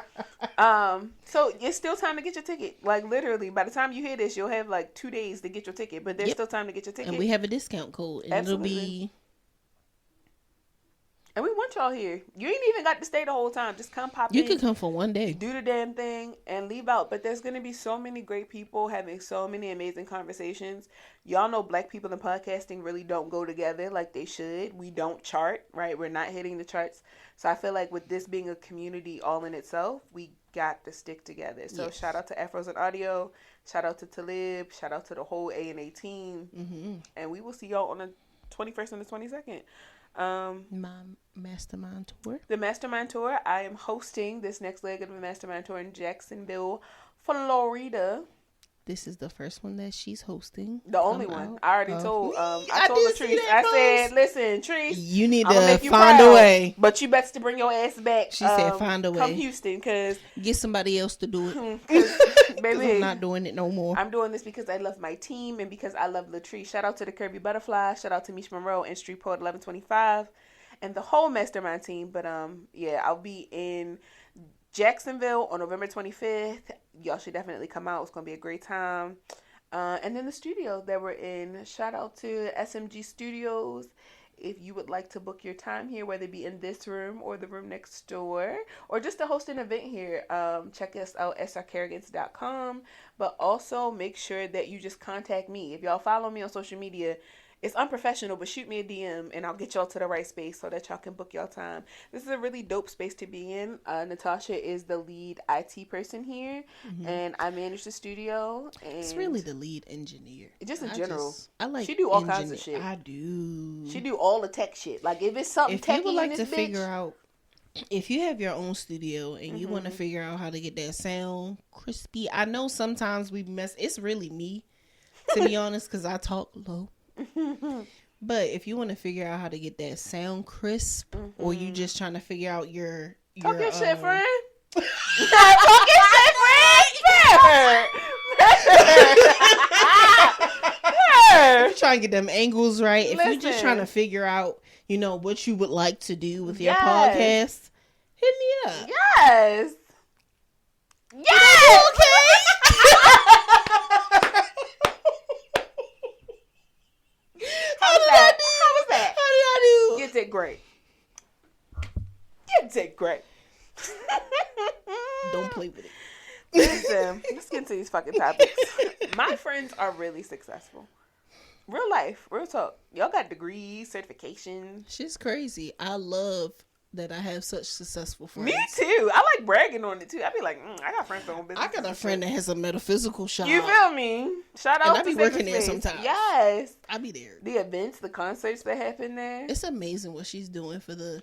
So it's still time to get your ticket. Like literally, by the time you hear this, you'll have like 2 days to get your ticket. But there's still time to get your ticket. And we have a discount code, and it'll be. And we want y'all here. You ain't even got to stay the whole time. Just come pop in. You could come for one day. Do the damn thing and leave out. But there's going to be so many great people having so many amazing conversations. Y'all know black people in podcasting really don't go together like they should. We don't chart, right? We're not hitting the charts. So I feel like with this being a community all in itself, we got to stick together. So shout out to Afros and Audio. Shout out to Talib. Shout out to the whole A&A team. Mm-hmm. And we will see y'all on the 21st and the 22nd. My mastermind tour. The mastermind tour. I am hosting this next leg of the mastermind tour in Jacksonville, Florida. This is the first one that she's hosting. The only one. I already told. I told Latrice. I said, "Listen, Treese, you need to find a way." But you best to bring your ass back. She said, "Find a way. Come Houston, cause get somebody else to do it." Baby, I'm not doing it no more. I'm doing this because I love my team and because I love Latrice. Shout out to the Kirby Butterfly. Shout out to Mish Monroe and Street Poet 1125 and the whole mastermind team. But I'll be in Jacksonville on November 25th. Y'all should definitely come out. It's gonna be a great time. And then the studio that we're in. Shout out to SMG Studios. If you would like to book your time here, whether it be in this room or the room next door, or just to host an event here, check us out at srcarrigans.com. But also make sure that you just contact me. If y'all follow me on social media, it's unprofessional, but shoot me a DM and I'll get y'all to the right space so that y'all can book y'all time. This is a really dope space to be in. Natasha is the lead IT person here, and I manage the studio. And it's really the lead engineer. Just in general. I like she do all kinds of shit. I do. She do all the tech shit. Like if it's something techy, if you would like to bitch, figure out, if you have your own studio and you want to figure out how to get that sound crispy, I know sometimes we mess. It's really me, to be honest, because I talk low. But if you want to figure out how to get that sound crisp, or you just trying to figure out your talk your shit, friend. Talk your shit, friend. If you're trying to get them angles right, if you're just trying to figure out, what you would like to do with your podcast, hit me up. Yes. Yes. Okay. How was that? How did I do? You did great. Don't play with it. Listen, let's get into these fucking topics. My friends are really successful. Real life, real talk. Y'all got degrees, certifications. Shit's crazy. I love that I have such successful friends. Me too. I like bragging on it too. I be like, I got friends that own business. I got a friend that has a metaphysical shop. You feel me? Shout out and I be working there sometimes. Yes. I be there. The events, the concerts that happen there. It's amazing what she's doing for the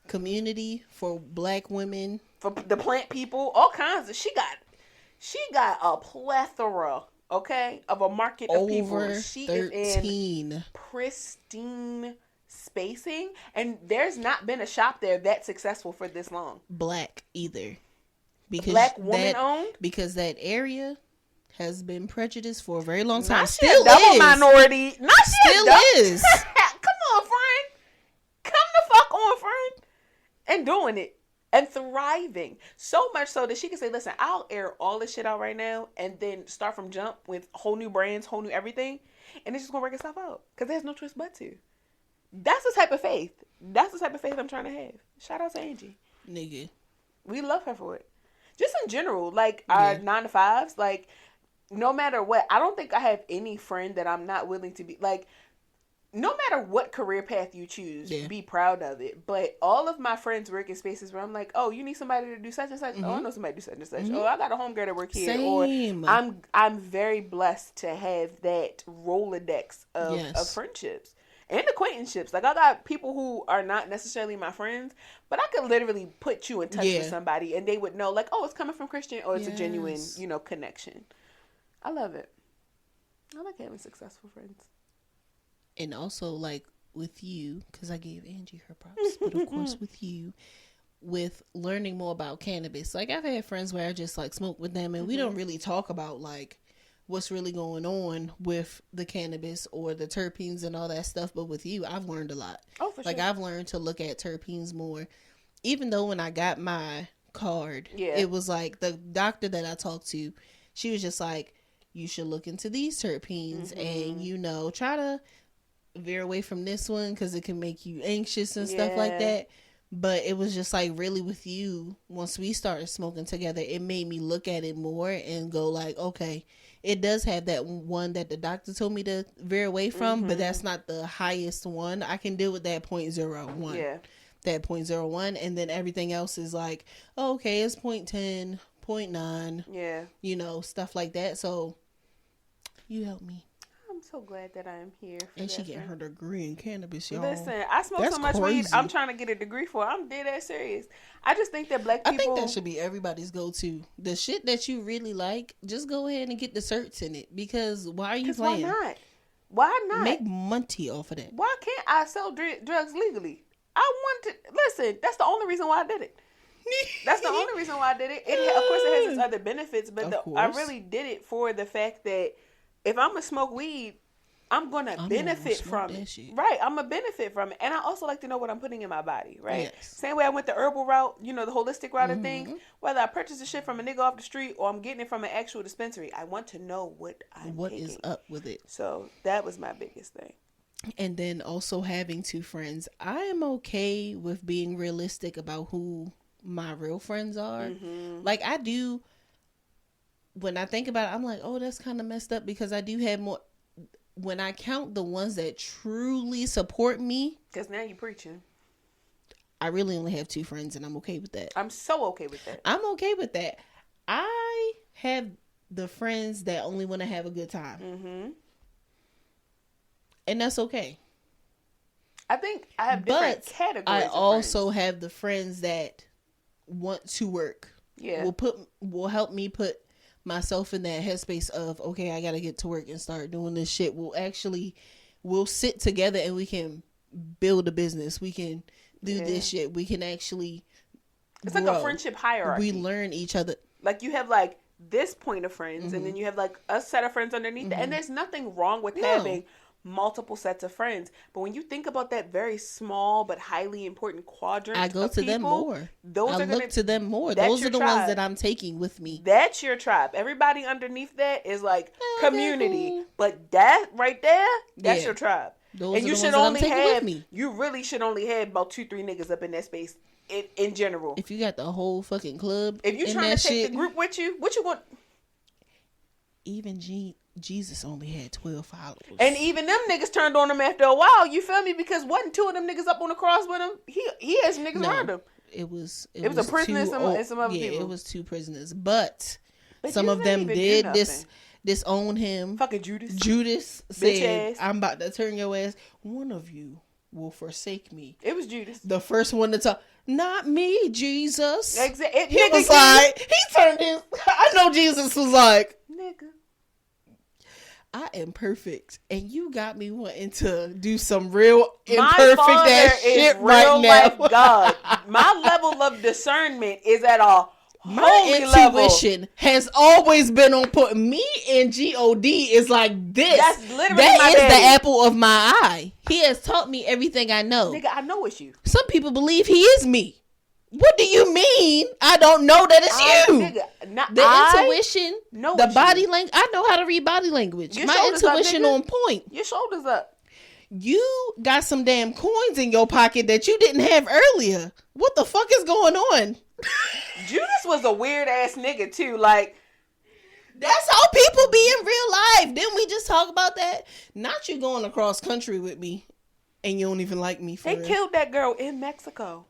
community, for black women. For the plant people, all kinds of. She got a plethora, okay, of a market of people. Over She 13. is in pristine spacing, and there's not been a shop there that successful for this long. Black either, because black woman owned, because that area has been prejudiced for a very long time. Not Still double is minority. Not still is. Come and doing it and thriving. So much so that she can say, listen, I'll air all this shit out right now and then start from jump with whole new brands, whole new everything. And it's just going to work itself out. Because there's no choice but to. That's the type of faith. That's the type of faith I'm trying to have. Shout out to Angie. Nigga. We love her for it. Just in general, like our 9 to 5s, like no matter what, I don't think I have any friend that I'm not willing to be like, no matter what career path you choose, be proud of it. But all of my friends work in spaces where I'm like, oh, you need somebody to do such and such. Oh, I know somebody to do such and such. Oh, I got a homegirl that work here. Same. Or I'm very blessed to have that Rolodex of friendships. And acquaintanceships. Like, I got people who are not necessarily my friends, but I could literally put you in touch with somebody and they would know, like, oh, it's coming from Christian or it's a genuine, connection. I love it. I like having successful friends. And also, like, with you, because I gave Angie her props, but of course with you, with learning more about cannabis. Like, I've had friends where I just, like, smoke with them and we don't really talk about, like, what's really going on with the cannabis or the terpenes and all that stuff. But with you, I've learned a lot. Oh, for sure. Like, I've learned to look at terpenes more. Even though when I got my card, it was like the doctor that I talked to, she was just like, you should look into these terpenes and, try to veer away from this one because it can make you anxious and stuff like that. But it was just like, really with you, once we started smoking together, it made me look at it more and go like, okay, it does have that one that the doctor told me to veer away from, but that's not the highest one. I can deal with that 0.01. Yeah. That 0.01. And then everything else is like, oh, okay, it's 0.10, 0.9. Yeah. Stuff like that. So you helped me. I'm so glad that I am here. And she getting her degree in cannabis, y'all. Listen, I smoke so much weed, I'm trying to get a degree for it. I'm dead ass serious. I just think that black people... I think that should be everybody's go-to. The shit that you really like, just go ahead and get the certs in it. Because why are you playing? Why not? Why not? Make money off of that. Why can't I sell drugs legally? I want to... Listen, that's the only reason why I did it. That's the only reason why I did it. Of course, it has its other benefits, but I really did it for the fact that if I'm going to smoke weed, I'm going to benefit from it. Right. I'm going to benefit from it. And I also like to know what I'm putting in my body. Right. Yes. Same way I went the herbal route, the holistic route of things. Whether I purchase the shit from a nigga off the street or I'm getting it from an actual dispensary, I want to know what I'm taking. Is up with it. So that was my biggest thing. And then also having two friends. I am okay with being realistic about who my real friends are. Like, I do... When I think about it, I'm like, oh, that's kind of messed up because I do have more. When I count the ones that truly support me. Because now you're preaching. I really only have two friends and I'm okay with that. I'm so okay with that. I'm okay with that. I have the friends that only want to have a good time. And that's okay. I think I have different categories. I also have the friends that want to work. Yeah. Will help me put myself in that headspace of, okay, I gotta get to work and start doing this shit. We'll sit together and we can build a business. We can do this shit. We can actually It's grow. Like a friendship hierarchy. We learn each other. Like, you have like this point of friends and then you have like a set of friends underneath that. And there's nothing wrong with having multiple sets of friends, but when you think about that very small but highly important quadrant, I go to them more. I look to them more. Those are the ones that I'm taking with me. That's your tribe. Everybody underneath that is like community, but that right there, that's your tribe. And you should only have, you really should only have about 2-3 niggas up in that space in general. If you got the whole fucking club, if you trying to take the group with you, what you want? Even Jesus only had 12 followers. And even them niggas turned on him after a while. You feel me? Because wasn't 2 of them niggas up on the cross with him? He had some niggas around him. It was a prisoner and some other people. It was 2 prisoners. But some of them did disown him. Fucking Judas. Judas said, I'm about to turn your ass. One of you will forsake me. It was Judas. The first one to talk. Not me, Jesus. Exactly. He was like, he turned his. I know Jesus was like, nigga, I am perfect, and you got me wanting to do some real imperfect ass shit right now. Like God. My level of discernment is at a my intuition has always been on point. Me and God is like this. That's literally that is the apple of my eye. He has taught me everything I know. Nigga, I know it's you. Some people believe he is me. What do you mean? I don't know that it's you. Nigga, not, The intuition, know the it's body you. language. I know how to read body language. Your My shoulders up, intuition nigga. on point. Your shoulders up. You got some damn coins in your pocket that you didn't have earlier. What the fuck is going on? Judas was a weird ass nigga too. Like, that's how people be in real life. Didn't we just talk about that? Not you going across country with me and you don't even like me for they real. killed that girl in Mexico.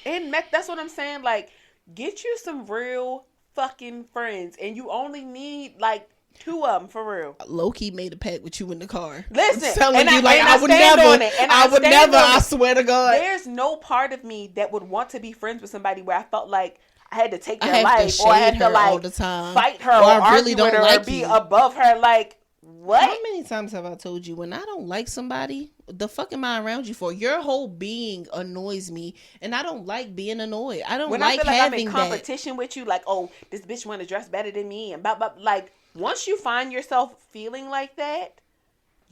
That's what I'm saying. Like, get you some real fucking friends, and you only need like 2 of them for real. Low-key made a pact with you in the car. Listen, I'm telling and you, I would stand never. on it, and I would stand never. on it. I swear to God. There's no part of me that would want to be friends with somebody where I felt like I had to take their I have life, to or I had shade to her all like the time. fight her, Or or I argue really don't with her, like or be you. above her. Like, what? How many times have I told you when I don't like somebody, the fuck am I around you for? Your whole being annoys me, and I don't like being annoyed. I don't When like I feel like I'm having in that. competition with you, like, oh, this bitch want to dress better than me, and blah blah. Like, once you find yourself feeling like that,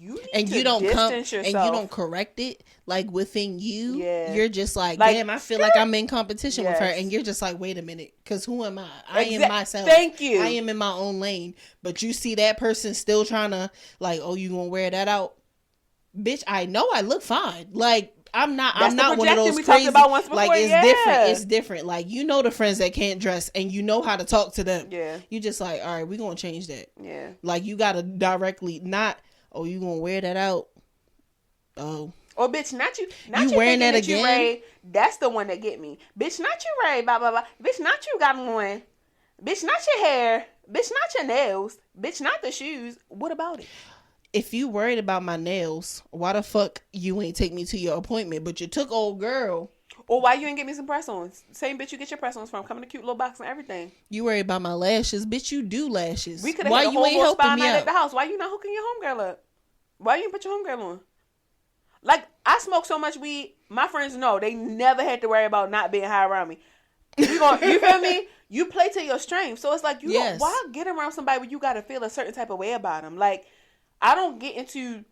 you need And to you don't come distance and yourself. you don't correct it like within you. Yeah. You're just like, Like, damn, I feel like I'm in competition with her, Yes. and you're just like, wait a minute, because who am I? I am myself. Thank you. I am in my own lane, but you see that person still trying to like, oh, you gonna wear that out, bitch? I know I look fine. Like, I'm not. That's I'm the not one of projecting those we talked crazy. about once before, Like, it's yeah. different. It's different. Like, you know the friends that can't dress, and you know how to talk to them. Yeah. You just like, all right, we gonna change that. Yeah. Like, you gotta directly not. Oh, you gonna wear that out? Oh. Or bitch, not you. Not You you wearing thinking that you again? Ray. That's the one that get me. Bitch, not you Ray. Blah blah blah. Bitch, not you got one. Bitch, not your hair. Bitch, not your nails. Bitch, not the shoes. What about it? If you worried about my nails, why the fuck you ain't take me to your appointment? But you took old girl. Or why you ain't get me some press-ons? Same bitch you get your press-ons from. Come in a cute little box and everything. You worried about my lashes, bitch. You do lashes. We could have Why had a you whole ain't little spa helping me night at the out? house. Why you not hooking your homegirl up? Why you ain't put your homegirl on? Like, I smoke so much weed. My friends know they never had to worry about not being high around me. You feel me? You play to your strength. So it's like, Yes. why get around somebody where you got to feel a certain type of way about them? Like, I don't get into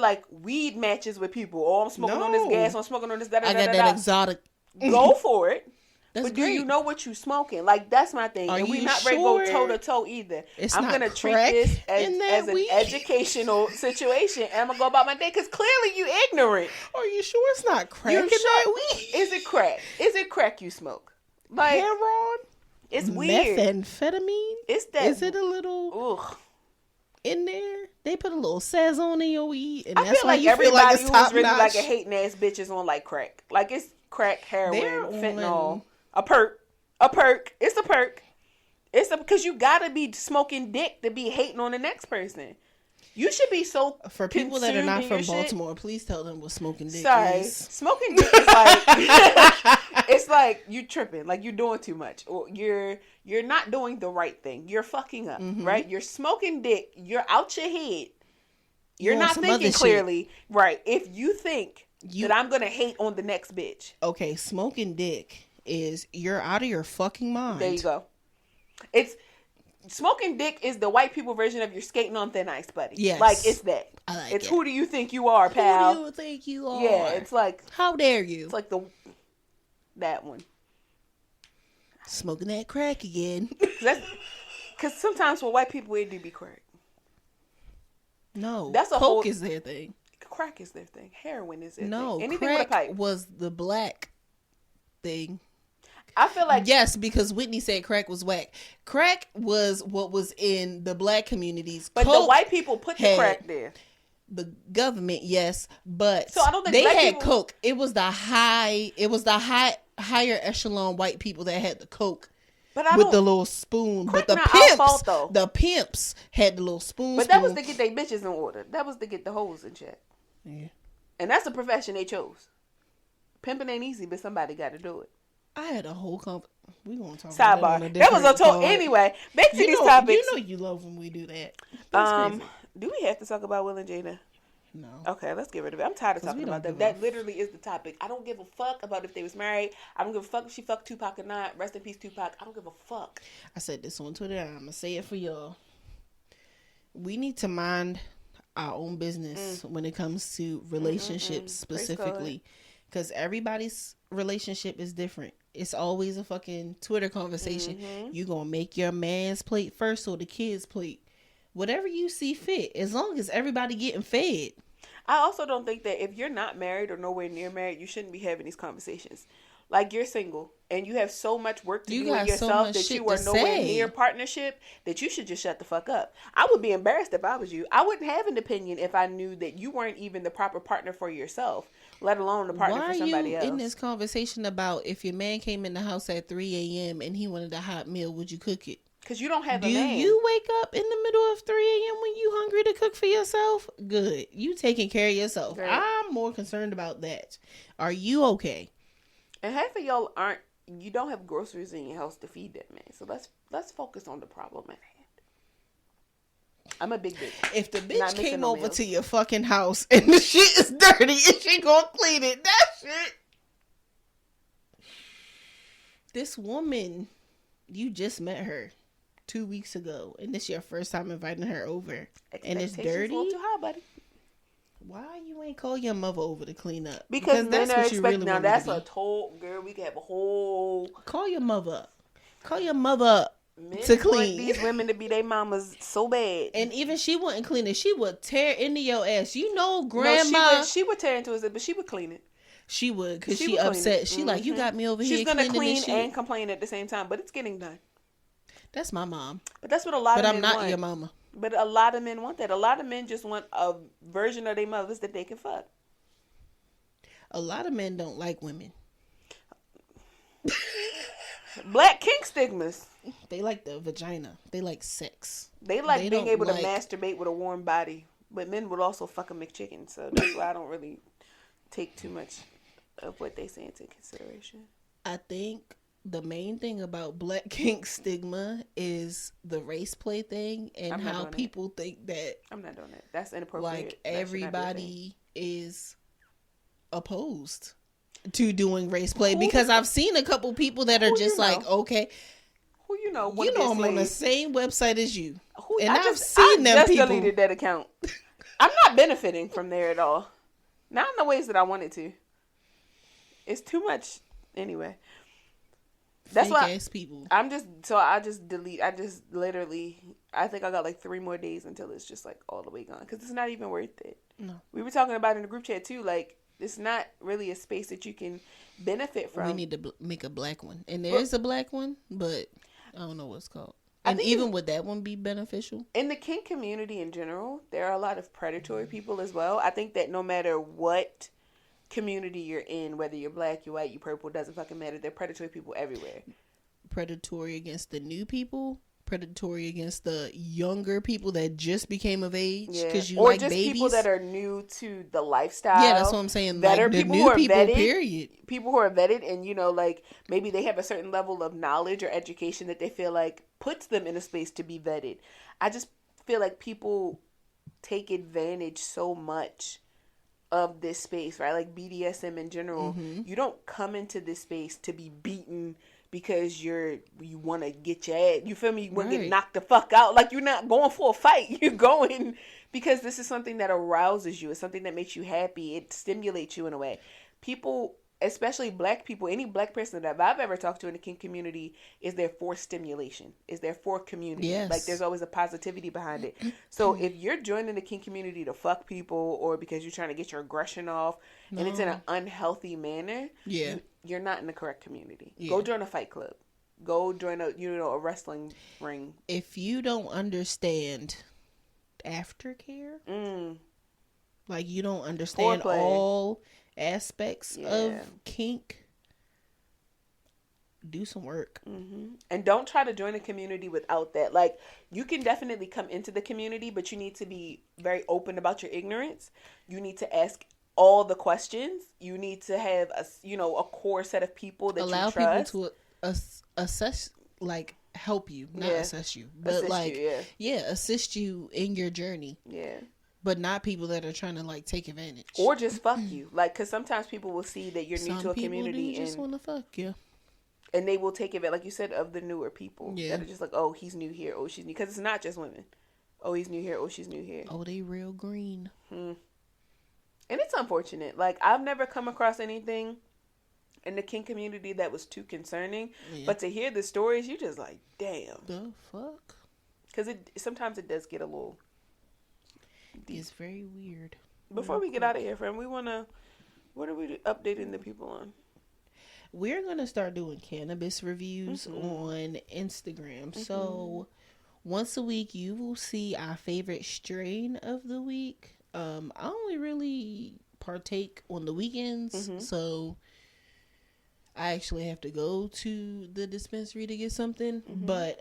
like weed matches with people. Oh, I'm smoking on this No. gas. I'm smoking on this. Da, da, I da, got da, that da. exotic. Go for it. That's But do great. you know what you smoking? Like, that's my thing. Are And we you not ready to go sure toe to toe either. it's I'm not gonna treat crack this in that as an weed? educational situation, and I'm gonna go about my day because clearly you ignorant. Are you sure it's not crack You in that sure? weed? Is it crack? Is it crack you smoke? Like, Heroin? it's weird. Methamphetamine? It's that. Is it a little Ugh. in there? They put a little Sazon in your weed, and I that's feel why like you feel everybody like it's who's top really notch. like a hating ass bitch is on like crack. Like, it's crack, heroin, They're fentanyl, on- a perk. A perk. It's a perk. Because you gotta be smoking dick to be hating on the next person. You should be so For people that are consumed not in your from shit. Baltimore, please tell them what smoking dick Sorry, is. smoking dick is like it's like you tripping, like you're doing too much, or you're not doing the right thing. You're fucking up, Mm-hmm. right? You're smoking dick. You're out your head. You You're on not some thinking other shit. clearly, right? If you think You- that I'm gonna hate on the next bitch, Okay, smoking dick is you're out of your fucking mind. there you go. It's smoking dick is the white people version of you're skating on thin ice, buddy. Yes. Like it's that. I like It's it. who do you think you are, pal? Who do you think you are? Yeah, it's like How dare you? that one. Smoking that crack again. Because sometimes for white people it do be crack. No, That's a coke whole- is their thing. Crack is their thing. Heroin is their No, thing. Anything with a crack pipe. was the black thing. I feel like Yes, because Whitney said crack was whack. Crack was what was in the black communities. but the Coke white people put the had- crack there. the government, yes, but So I don't think they black had people- coke. It was the higher echelon white people that had the coke But I with don't. the little spoon. Crack But the not our fault, though. the pimps had the little spoon. but that was to get their bitches in order. That was to get the hoes in check. Yeah. And that's the profession they chose. Pimping ain't easy, but somebody got to do it. I had a whole we gonna talk about that on a Sidebar. That was a different total. pod. Anyway, back to You these know, topics. you know you love when we do that. That's crazy. Do we have to talk about Will and Jada? No. Okay, let's get rid of it. I'm tired of 'Cause talking we don't about them. give That a literally is the topic. I don't give a fuck about if they was married. I don't give a fuck if she fucked Tupac or not. Rest in peace, Tupac. I don't give a fuck. I said this on Twitter. I'm gonna say it for y'all. We need to mind our own business when it comes to relationships Praise God. specifically, because everybody's relationship is different. It's always a fucking Twitter conversation. You gonna make your man's plate first or the kid's plate. Whatever you see fit, as long as everybody getting fed. I also don't think that if you're not married or nowhere near married, you shouldn't be having these conversations. Like, you're single and you have so much work to do with yourself that you are nowhere near partnership that you should just shut the fuck up. I would be embarrassed if I was you. I wouldn't have an opinion if I knew that you weren't even the proper partner for yourself, let alone the partner for somebody else. Why are you in this conversation about if your man came in the house at 3 a.m. and he wanted a hot meal, would you cook it? Because you don't have a man. Do you wake up in the middle of 3 a.m. when you hungry to cook for yourself? Good. You taking care of yourself. Right. I'm more concerned about that. Are you okay? And half of y'all you don't have groceries in your house to feed that man. So let's focus on the problem at hand. I'm a big bitch. If the bitch came over to your fucking house and the shit is dirty and she gonna clean it, that shit. This woman, you just met her 2 weeks ago, and this your first time inviting her over, and it's dirty. Too high, buddy. Why you ain't call your mother over to clean up? Because men are expecting. Now that's a total girl. We can have a whole. Call your mother up. Call your mother up to clean. Want these women to be their mamas so bad, and even she wouldn't clean it. She would tear into your ass. You know, grandma. No, she would tear into it, but she would clean it. She would, because she upset. She like, you got me over here. She's gonna clean and complain at the same time, but it's getting done. That's my mom. But that's what a lot of men want. But I'm not your mama. But a lot of men want that. A lot of men just want a version of their mothers that they can fuck. A lot of men don't like women. Black kink stigmas. They like the vagina. They like sex. They like being able to masturbate with a warm body. But men would also fuck a McChicken. So that's why I don't really take too much of what they say into consideration. I think the main thing about black kink stigma is the race play thing and how people think that I'm not doing it. That's inappropriate. Like everybody is opposed to doing race play because I've seen a couple people that are just like, okay, who you know? You know I'm on the same website as you, and I've seen them people. I just deleted that account. I'm not benefiting from there at all. Not in the ways that I wanted to. It's too much anyway. That's why people. I just delete. I think I got like 3 more days until it's just like all the way gone because it's not even worth it. No, we were talking about in the group chat too. Like, it's not really a space that you can benefit from. We need to make a black one, and there is a black one, but I don't know what it's called. And even would that one be beneficial? In the kink community in general, there are a lot of predatory people as well. I think that no matter what community you're in, whether you're black, you're white, you're purple, doesn't fucking matter. There are predatory people everywhere. Predatory against the new people, predatory against the younger people that just became of age because you like babies, or just people that are new to the lifestyle. Yeah, that's what I'm saying. That like, are people who are vetted. Period. People who are vetted, and you know, like maybe they have a certain level of knowledge or education that they feel like puts them in a space to be vetted. I just feel like people take advantage so much of this space, right? Like BDSM in general. Mm-hmm. You don't come into this space to be beaten because you want to get your ass. You feel me? You want to get knocked the fuck out. Like, you're not going for a fight. You're going because this is something that arouses you. It's something that makes you happy. It stimulates you in a way. People, especially black people, any black person that I've ever talked to in the kink community is there for stimulation. Is there for community. Yes. Like, there's always a positivity behind it. So if you're joining the kink community to fuck people or because you're trying to get your aggression off and it's in an unhealthy manner, you're not in the correct community. Yeah. Go join a fight club. Go join a wrestling ring. If you don't understand aftercare, like you don't understand all aspects of kink, do some work. Mm-hmm. And don't try to join a community without that. Like, you can definitely come into the community, but you need to be very open about your ignorance. You need to ask all the questions. You need to have a core set of people that allow you trust. People to assess, like help you, not assess you, but assist like you, assist you in your journey. Yeah. But not people that are trying to like take advantage or just fuck you. Like, because sometimes people will see that you're new to a community and just want to fuck you, and they will take advantage, like you said, of the newer people that are just like, oh, he's new here, oh, she's new, because it's not just women. Oh, he's new here, oh, she's new here. Oh, they real green. And it's unfortunate. Like, I've never come across anything in the kink community that was too concerning. Yeah. But to hear the stories, you just like, damn. The fuck? Because sometimes it does get a little deep. It's very weird. Before we get out of here, friend, what are we updating the people on? We're going to start doing cannabis reviews on Instagram. So once a week, you will see our favorite strain of the week. I only really partake on the weekends. So I actually have to go to the dispensary to get something. But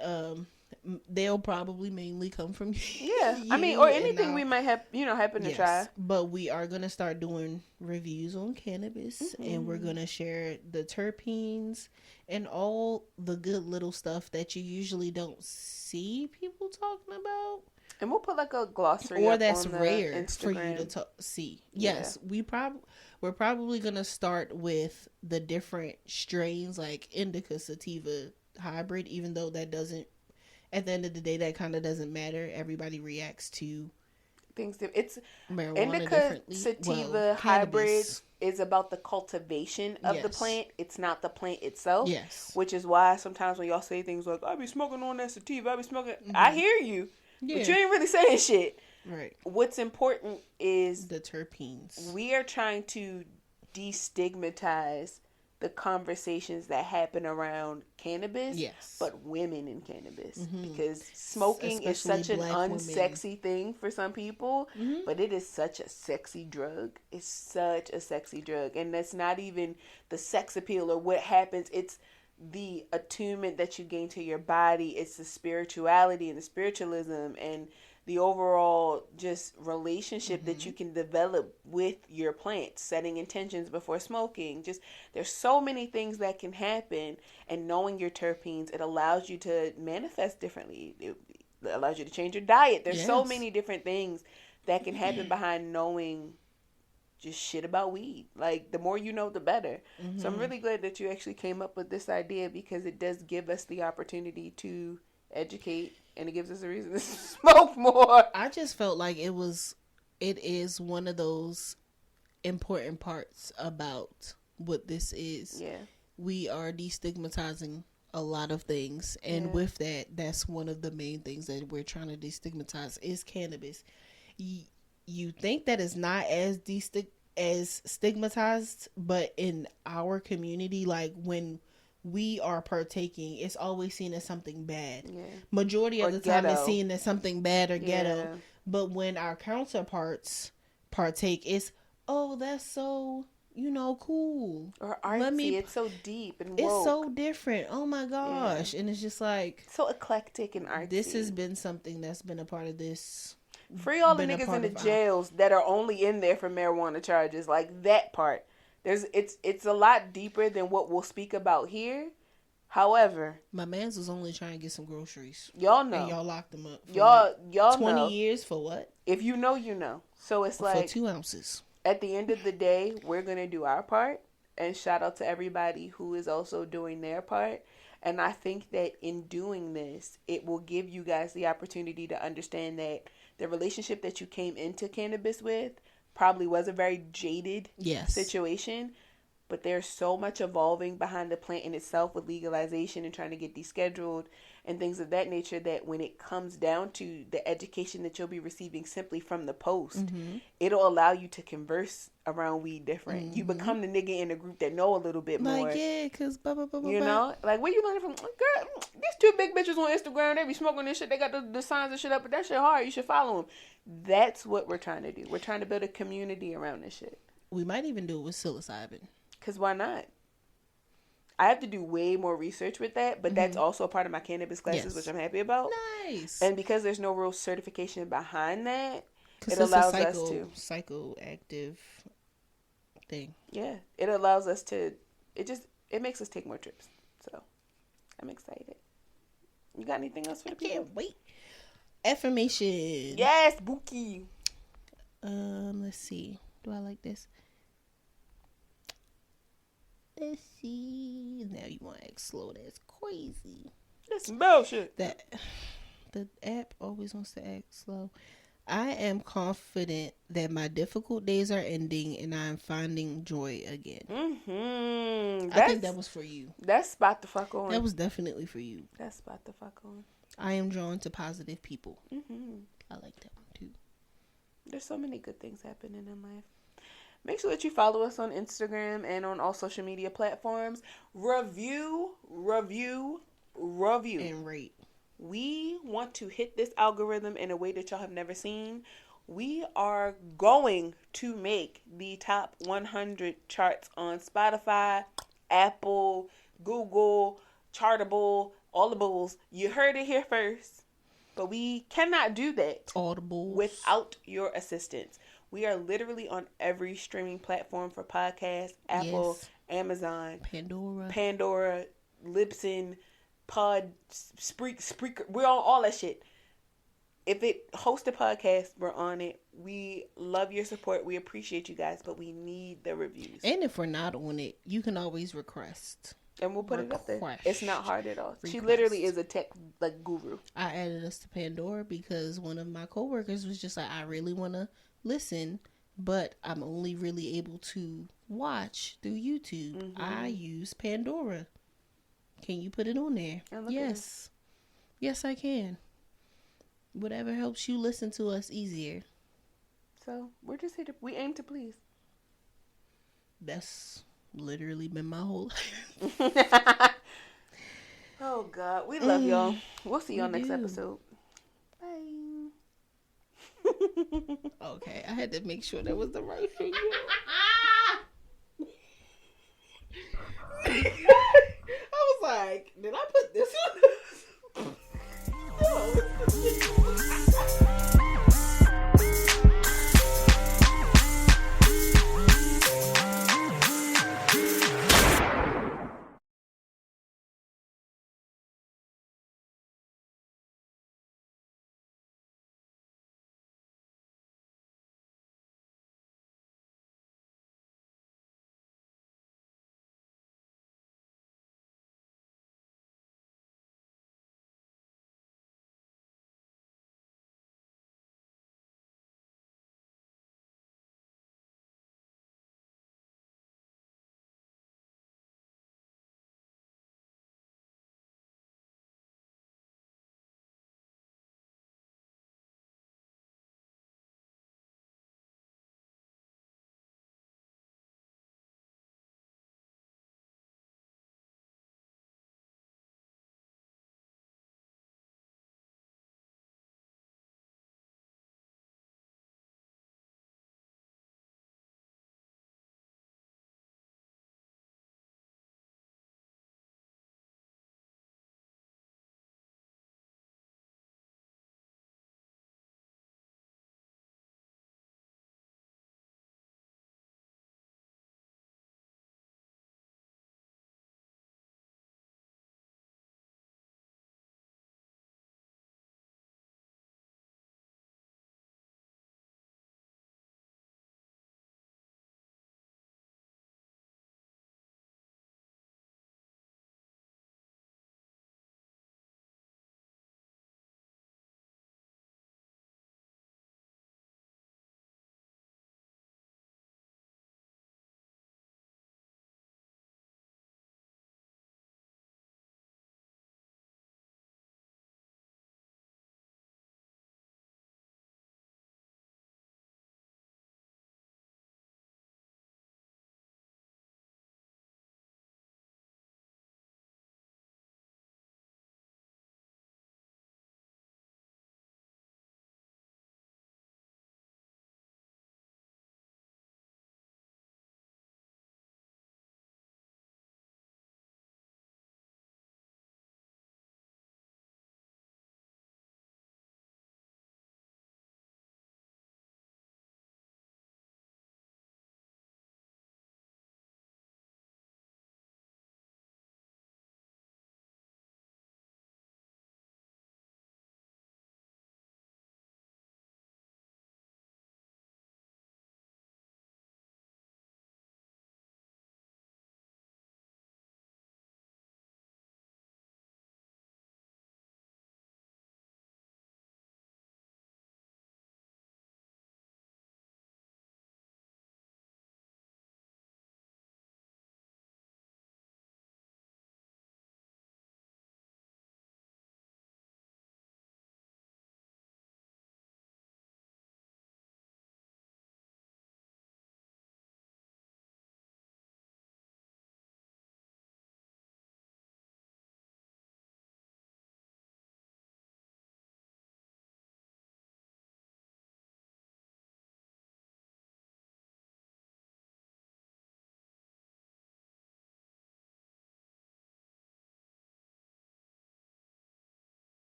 they'll probably mainly come from Yeah, I mean, or anything we might have, happen to try. But we are gonna start doing reviews on cannabis, and we're gonna share the terpenes and all the good little stuff that you usually don't see people talking about, and we'll put like a glossary, or up that's on the rare Instagram for you to see. Yes, we're probably gonna start with the different strains, like indica sativa hybrid, even though that doesn't. At the end of the day, that kind of doesn't matter. Everybody reacts to things. It's marijuana indica differently. sativa hybrid is about the cultivation of the plant. It's not the plant itself. Yes. Which is why sometimes when y'all say things like, I be smoking on that sativa, I be smoking. I hear you. But you ain't really saying shit. Right. What's important is the terpenes. We are trying to destigmatize the conversations that happen around cannabis, but women in cannabis, because smoking is such an unsexy thing for some people, but it is such a sexy drug. It's such a sexy drug, and that's not even the sex appeal or what happens. It's the attunement that you gain to your body. It's the spirituality and the spiritualism and the overall just relationship that you can develop with your plants, setting intentions before smoking. Just there's so many things that can happen, and knowing your terpenes, it allows you to manifest differently. It allows you to change your diet. There's so many different things that can happen behind knowing just shit about weed. Like, the more you know, the better. So I'm really glad that you actually came up with this idea, because it does give us the opportunity to educate, and it gives us a reason to smoke more. I just felt like it is one of those important parts about what this is. Yeah. We are destigmatizing a lot of things, and with that, that's one of the main things that we're trying to destigmatize is cannabis. You think that it's not as stigmatized, but in our community, like when we are partaking, it's always seen as something bad. Yeah. Majority of the time it's seen as something bad or ghetto. But when our counterparts partake, it's, oh, that's so, cool. Or artsy. It's so deep and woke. It's so different. Oh my gosh. Yeah. And it's just like, so eclectic and artsy. This has been something that's been a part of this. Free all the niggas in the jails that are only in there for marijuana charges. Like, that part. It's a lot deeper than what we'll speak about here. However, my man's was only trying to get some groceries. Y'all know. And y'all locked him up. For y'all 20 know. years for what? If you know, you know. So it's like, for 2 ounces. At the end of the day, we're gonna do our part, and shout out to everybody who is also doing their part. And I think that in doing this, it will give you guys the opportunity to understand that the relationship that you came into cannabis with probably was a very jaded situation, but there's so much evolving behind the plant in itself with legalization and trying to get descheduled and things of that nature, that when it comes down to the education that you'll be receiving simply from the post, it'll allow you to converse around weed different. You become the nigga in the group that know a little bit more. Like, yeah, because you know? Like, where you learning from? Girl, these 2 big bitches on Instagram, they be smoking this shit. They got the signs and shit up, but that shit hard. You should follow them. That's what we're trying to do. We're trying to build a community around this shit. We might even do it with psilocybin. Because why not? I have to do way more research with that, but that's also a part of my cannabis classes, which I'm happy about. Nice. And because there's no real certification behind that, it allows us to psychoactive thing. Yeah, it allows us to. It makes us take more trips. So I'm excited. You got anything else for the people? Can't wait. Affirmation. Yes, Bookie. Let's see. Do I like this? Let's see. Now you want to act slow. That's crazy. That's some bullshit. The app always wants to act slow. I am confident that my difficult days are ending and I am finding joy again. I think that was for you. That's spot the fuck on. That was definitely for you. That's spot the fuck on. I am drawn to positive people. I like that one too. There's so many good things happening in life. Make sure that you follow us on Instagram and on all social media platforms. Review. And rate. We want to hit this algorithm in a way that y'all have never seen. We are going to make the top 100 charts on Spotify, Apple, Google, Chartable, all the bulls. You heard it here first. But we cannot do that Audible without your assistance. We are literally on every streaming platform for podcasts. Apple, Yes. Amazon, Pandora, Libsyn, Spreaker. We're on all that shit. If it hosts a podcast, we're on it. We love your support. We appreciate you guys, but we need the reviews. And if we're not on it, you can always request. And we'll put it up there. It's not hard at all. She Request. literally is a tech guru. I added us to Pandora because one of my coworkers was just like, I really want to listen, but I'm only really able to watch through YouTube. I use Pandora. Can you put it on there? Yes. Yes, I can. Whatever helps you listen to us easier. So we're just here we aim to please. That's literally been my whole life. Oh God, we love y'all. We'll see y'all next do. episode. Bye. Okay, I had to make sure that was the right for you. I was like, did I put this